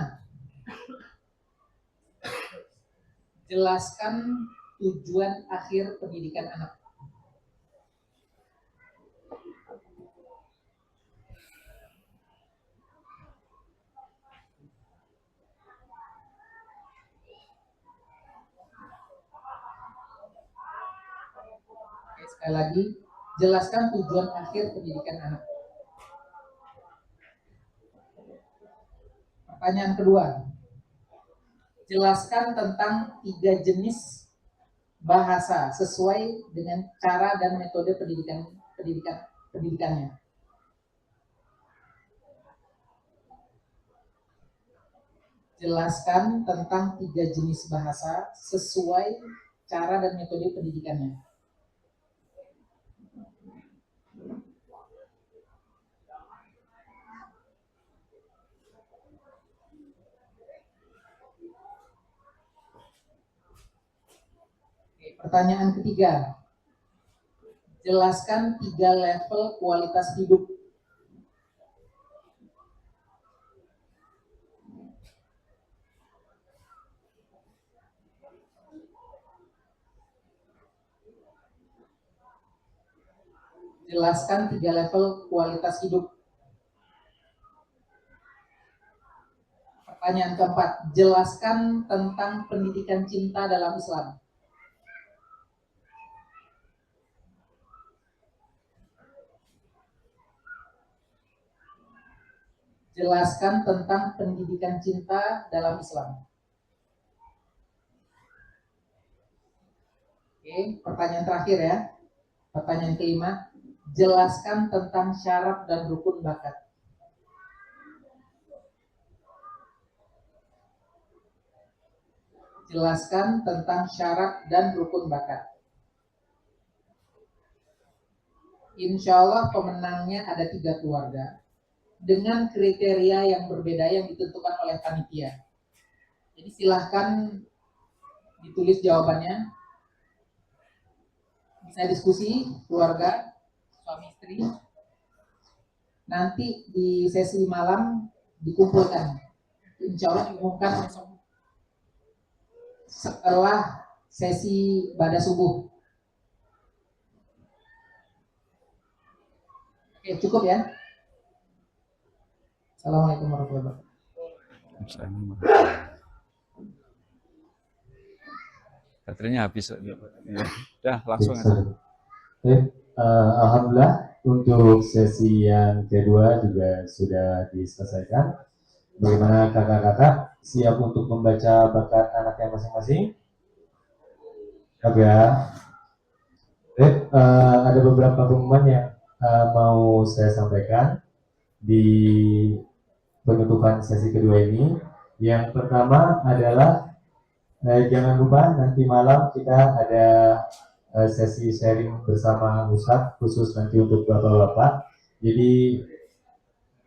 Speaker 3: jelaskan tujuan akhir pendidikan anak. Sekali lagi, jelaskan tujuan akhir pendidikan anak. Pertanyaan kedua, jelaskan tentang 3 jenis bahasa sesuai dengan cara dan metode pendidikannya. Jelaskan tentang 3 jenis bahasa sesuai cara dan metode pendidikannya. Pertanyaan ketiga, jelaskan 3 level kualitas hidup. Jelaskan 3 level kualitas hidup. Pertanyaan keempat, jelaskan tentang pendidikan cinta dalam Islam. Jelaskan tentang pendidikan cinta dalam Islam. Oke, pertanyaan terakhir ya. Pertanyaan kelima, jelaskan tentang syarat dan rukun bakat. Jelaskan tentang syarat dan rukun bakat. Insya Allah pemenangnya ada 3 keluarga dengan kriteria yang berbeda yang ditentukan oleh panitia. Jadi silahkan ditulis jawabannya. Bisa diskusi keluarga, suami istri. Nanti di sesi malam dikumpulkan. Insya Allah diumumkan setelah sesi pada subuh. Oke, cukup ya. Assalamualaikum warahmatullahi wabarakatuh.
Speaker 2: Baterainya habis. Ya. Udah langsung aja.
Speaker 1: Alhamdulillah untuk sesi yang kedua juga sudah diselesaikan. Bagaimana kakak-kakak siap untuk membaca bakat anaknya masing-masing? Agak. Ada beberapa pengumuman yang mau saya sampaikan di penutupan sesi kedua ini. Yang pertama adalah jangan lupa nanti malam kita ada sesi sharing bersama Ustadz khusus nanti untuk bapak-bapak. Jadi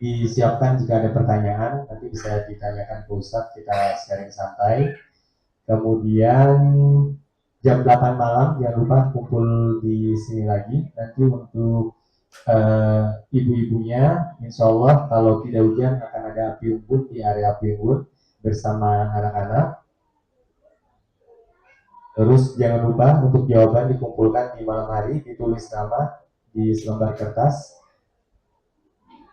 Speaker 1: disiapkan jika ada pertanyaan nanti bisa ditanyakan ke Ustadz, kita sharing santai. Kemudian jam 8 malam jangan lupa kumpul di sini lagi nanti untuk ibu-ibunya. Insya Allah kalau tidak hujan akan ada api unggun di area api unggun bersama anak-anak. Terus jangan lupa untuk jawaban dikumpulkan di malam hari, ditulis nama di selembar kertas.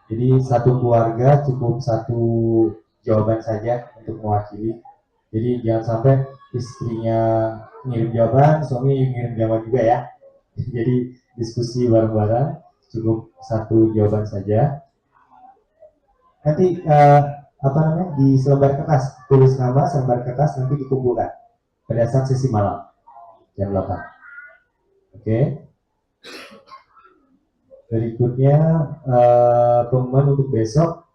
Speaker 1: Jadi satu keluarga cukup satu jawaban saja untuk mewakili. Jadi jangan sampai istrinya ngirim jawaban, suami ngirim jawaban juga ya. Jadi diskusi bareng-bareng, cukup satu jawaban saja. Nanti di selembar kertas tulis nama, selembar kertas nanti dikumpulkan pada saat sesi malam jam 8. Oke. Berikutnya pengumuman untuk besok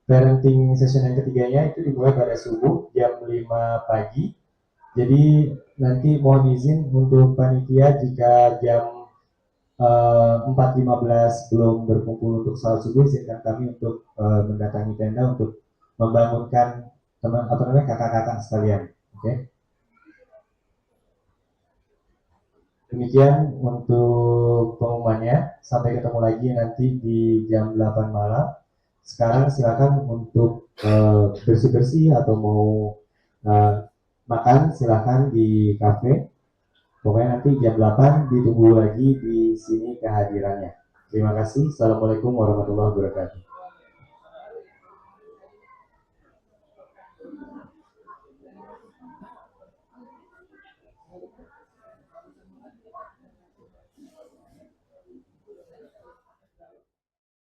Speaker 1: parenting session yang ketiganya itu dimulai pada subuh jam 5 pagi. Jadi nanti mohon izin untuk panitia jika jam 4.15 belum berkumpul untuk salat subuh, izinkan kami untuk mendatangi tenda untuk membangunkan kakak-kakak sekalian. Oke. Demikian untuk pengumumannya. Sampai ketemu lagi nanti di jam 8 malam. Sekarang silakan untuk bersih-bersih atau mau makan silakan di kafe. Pokoknya nanti jam 8 ditunggu lagi di sini kehadirannya. Terima kasih. Assalamualaikum warahmatullahi wabarakatuh.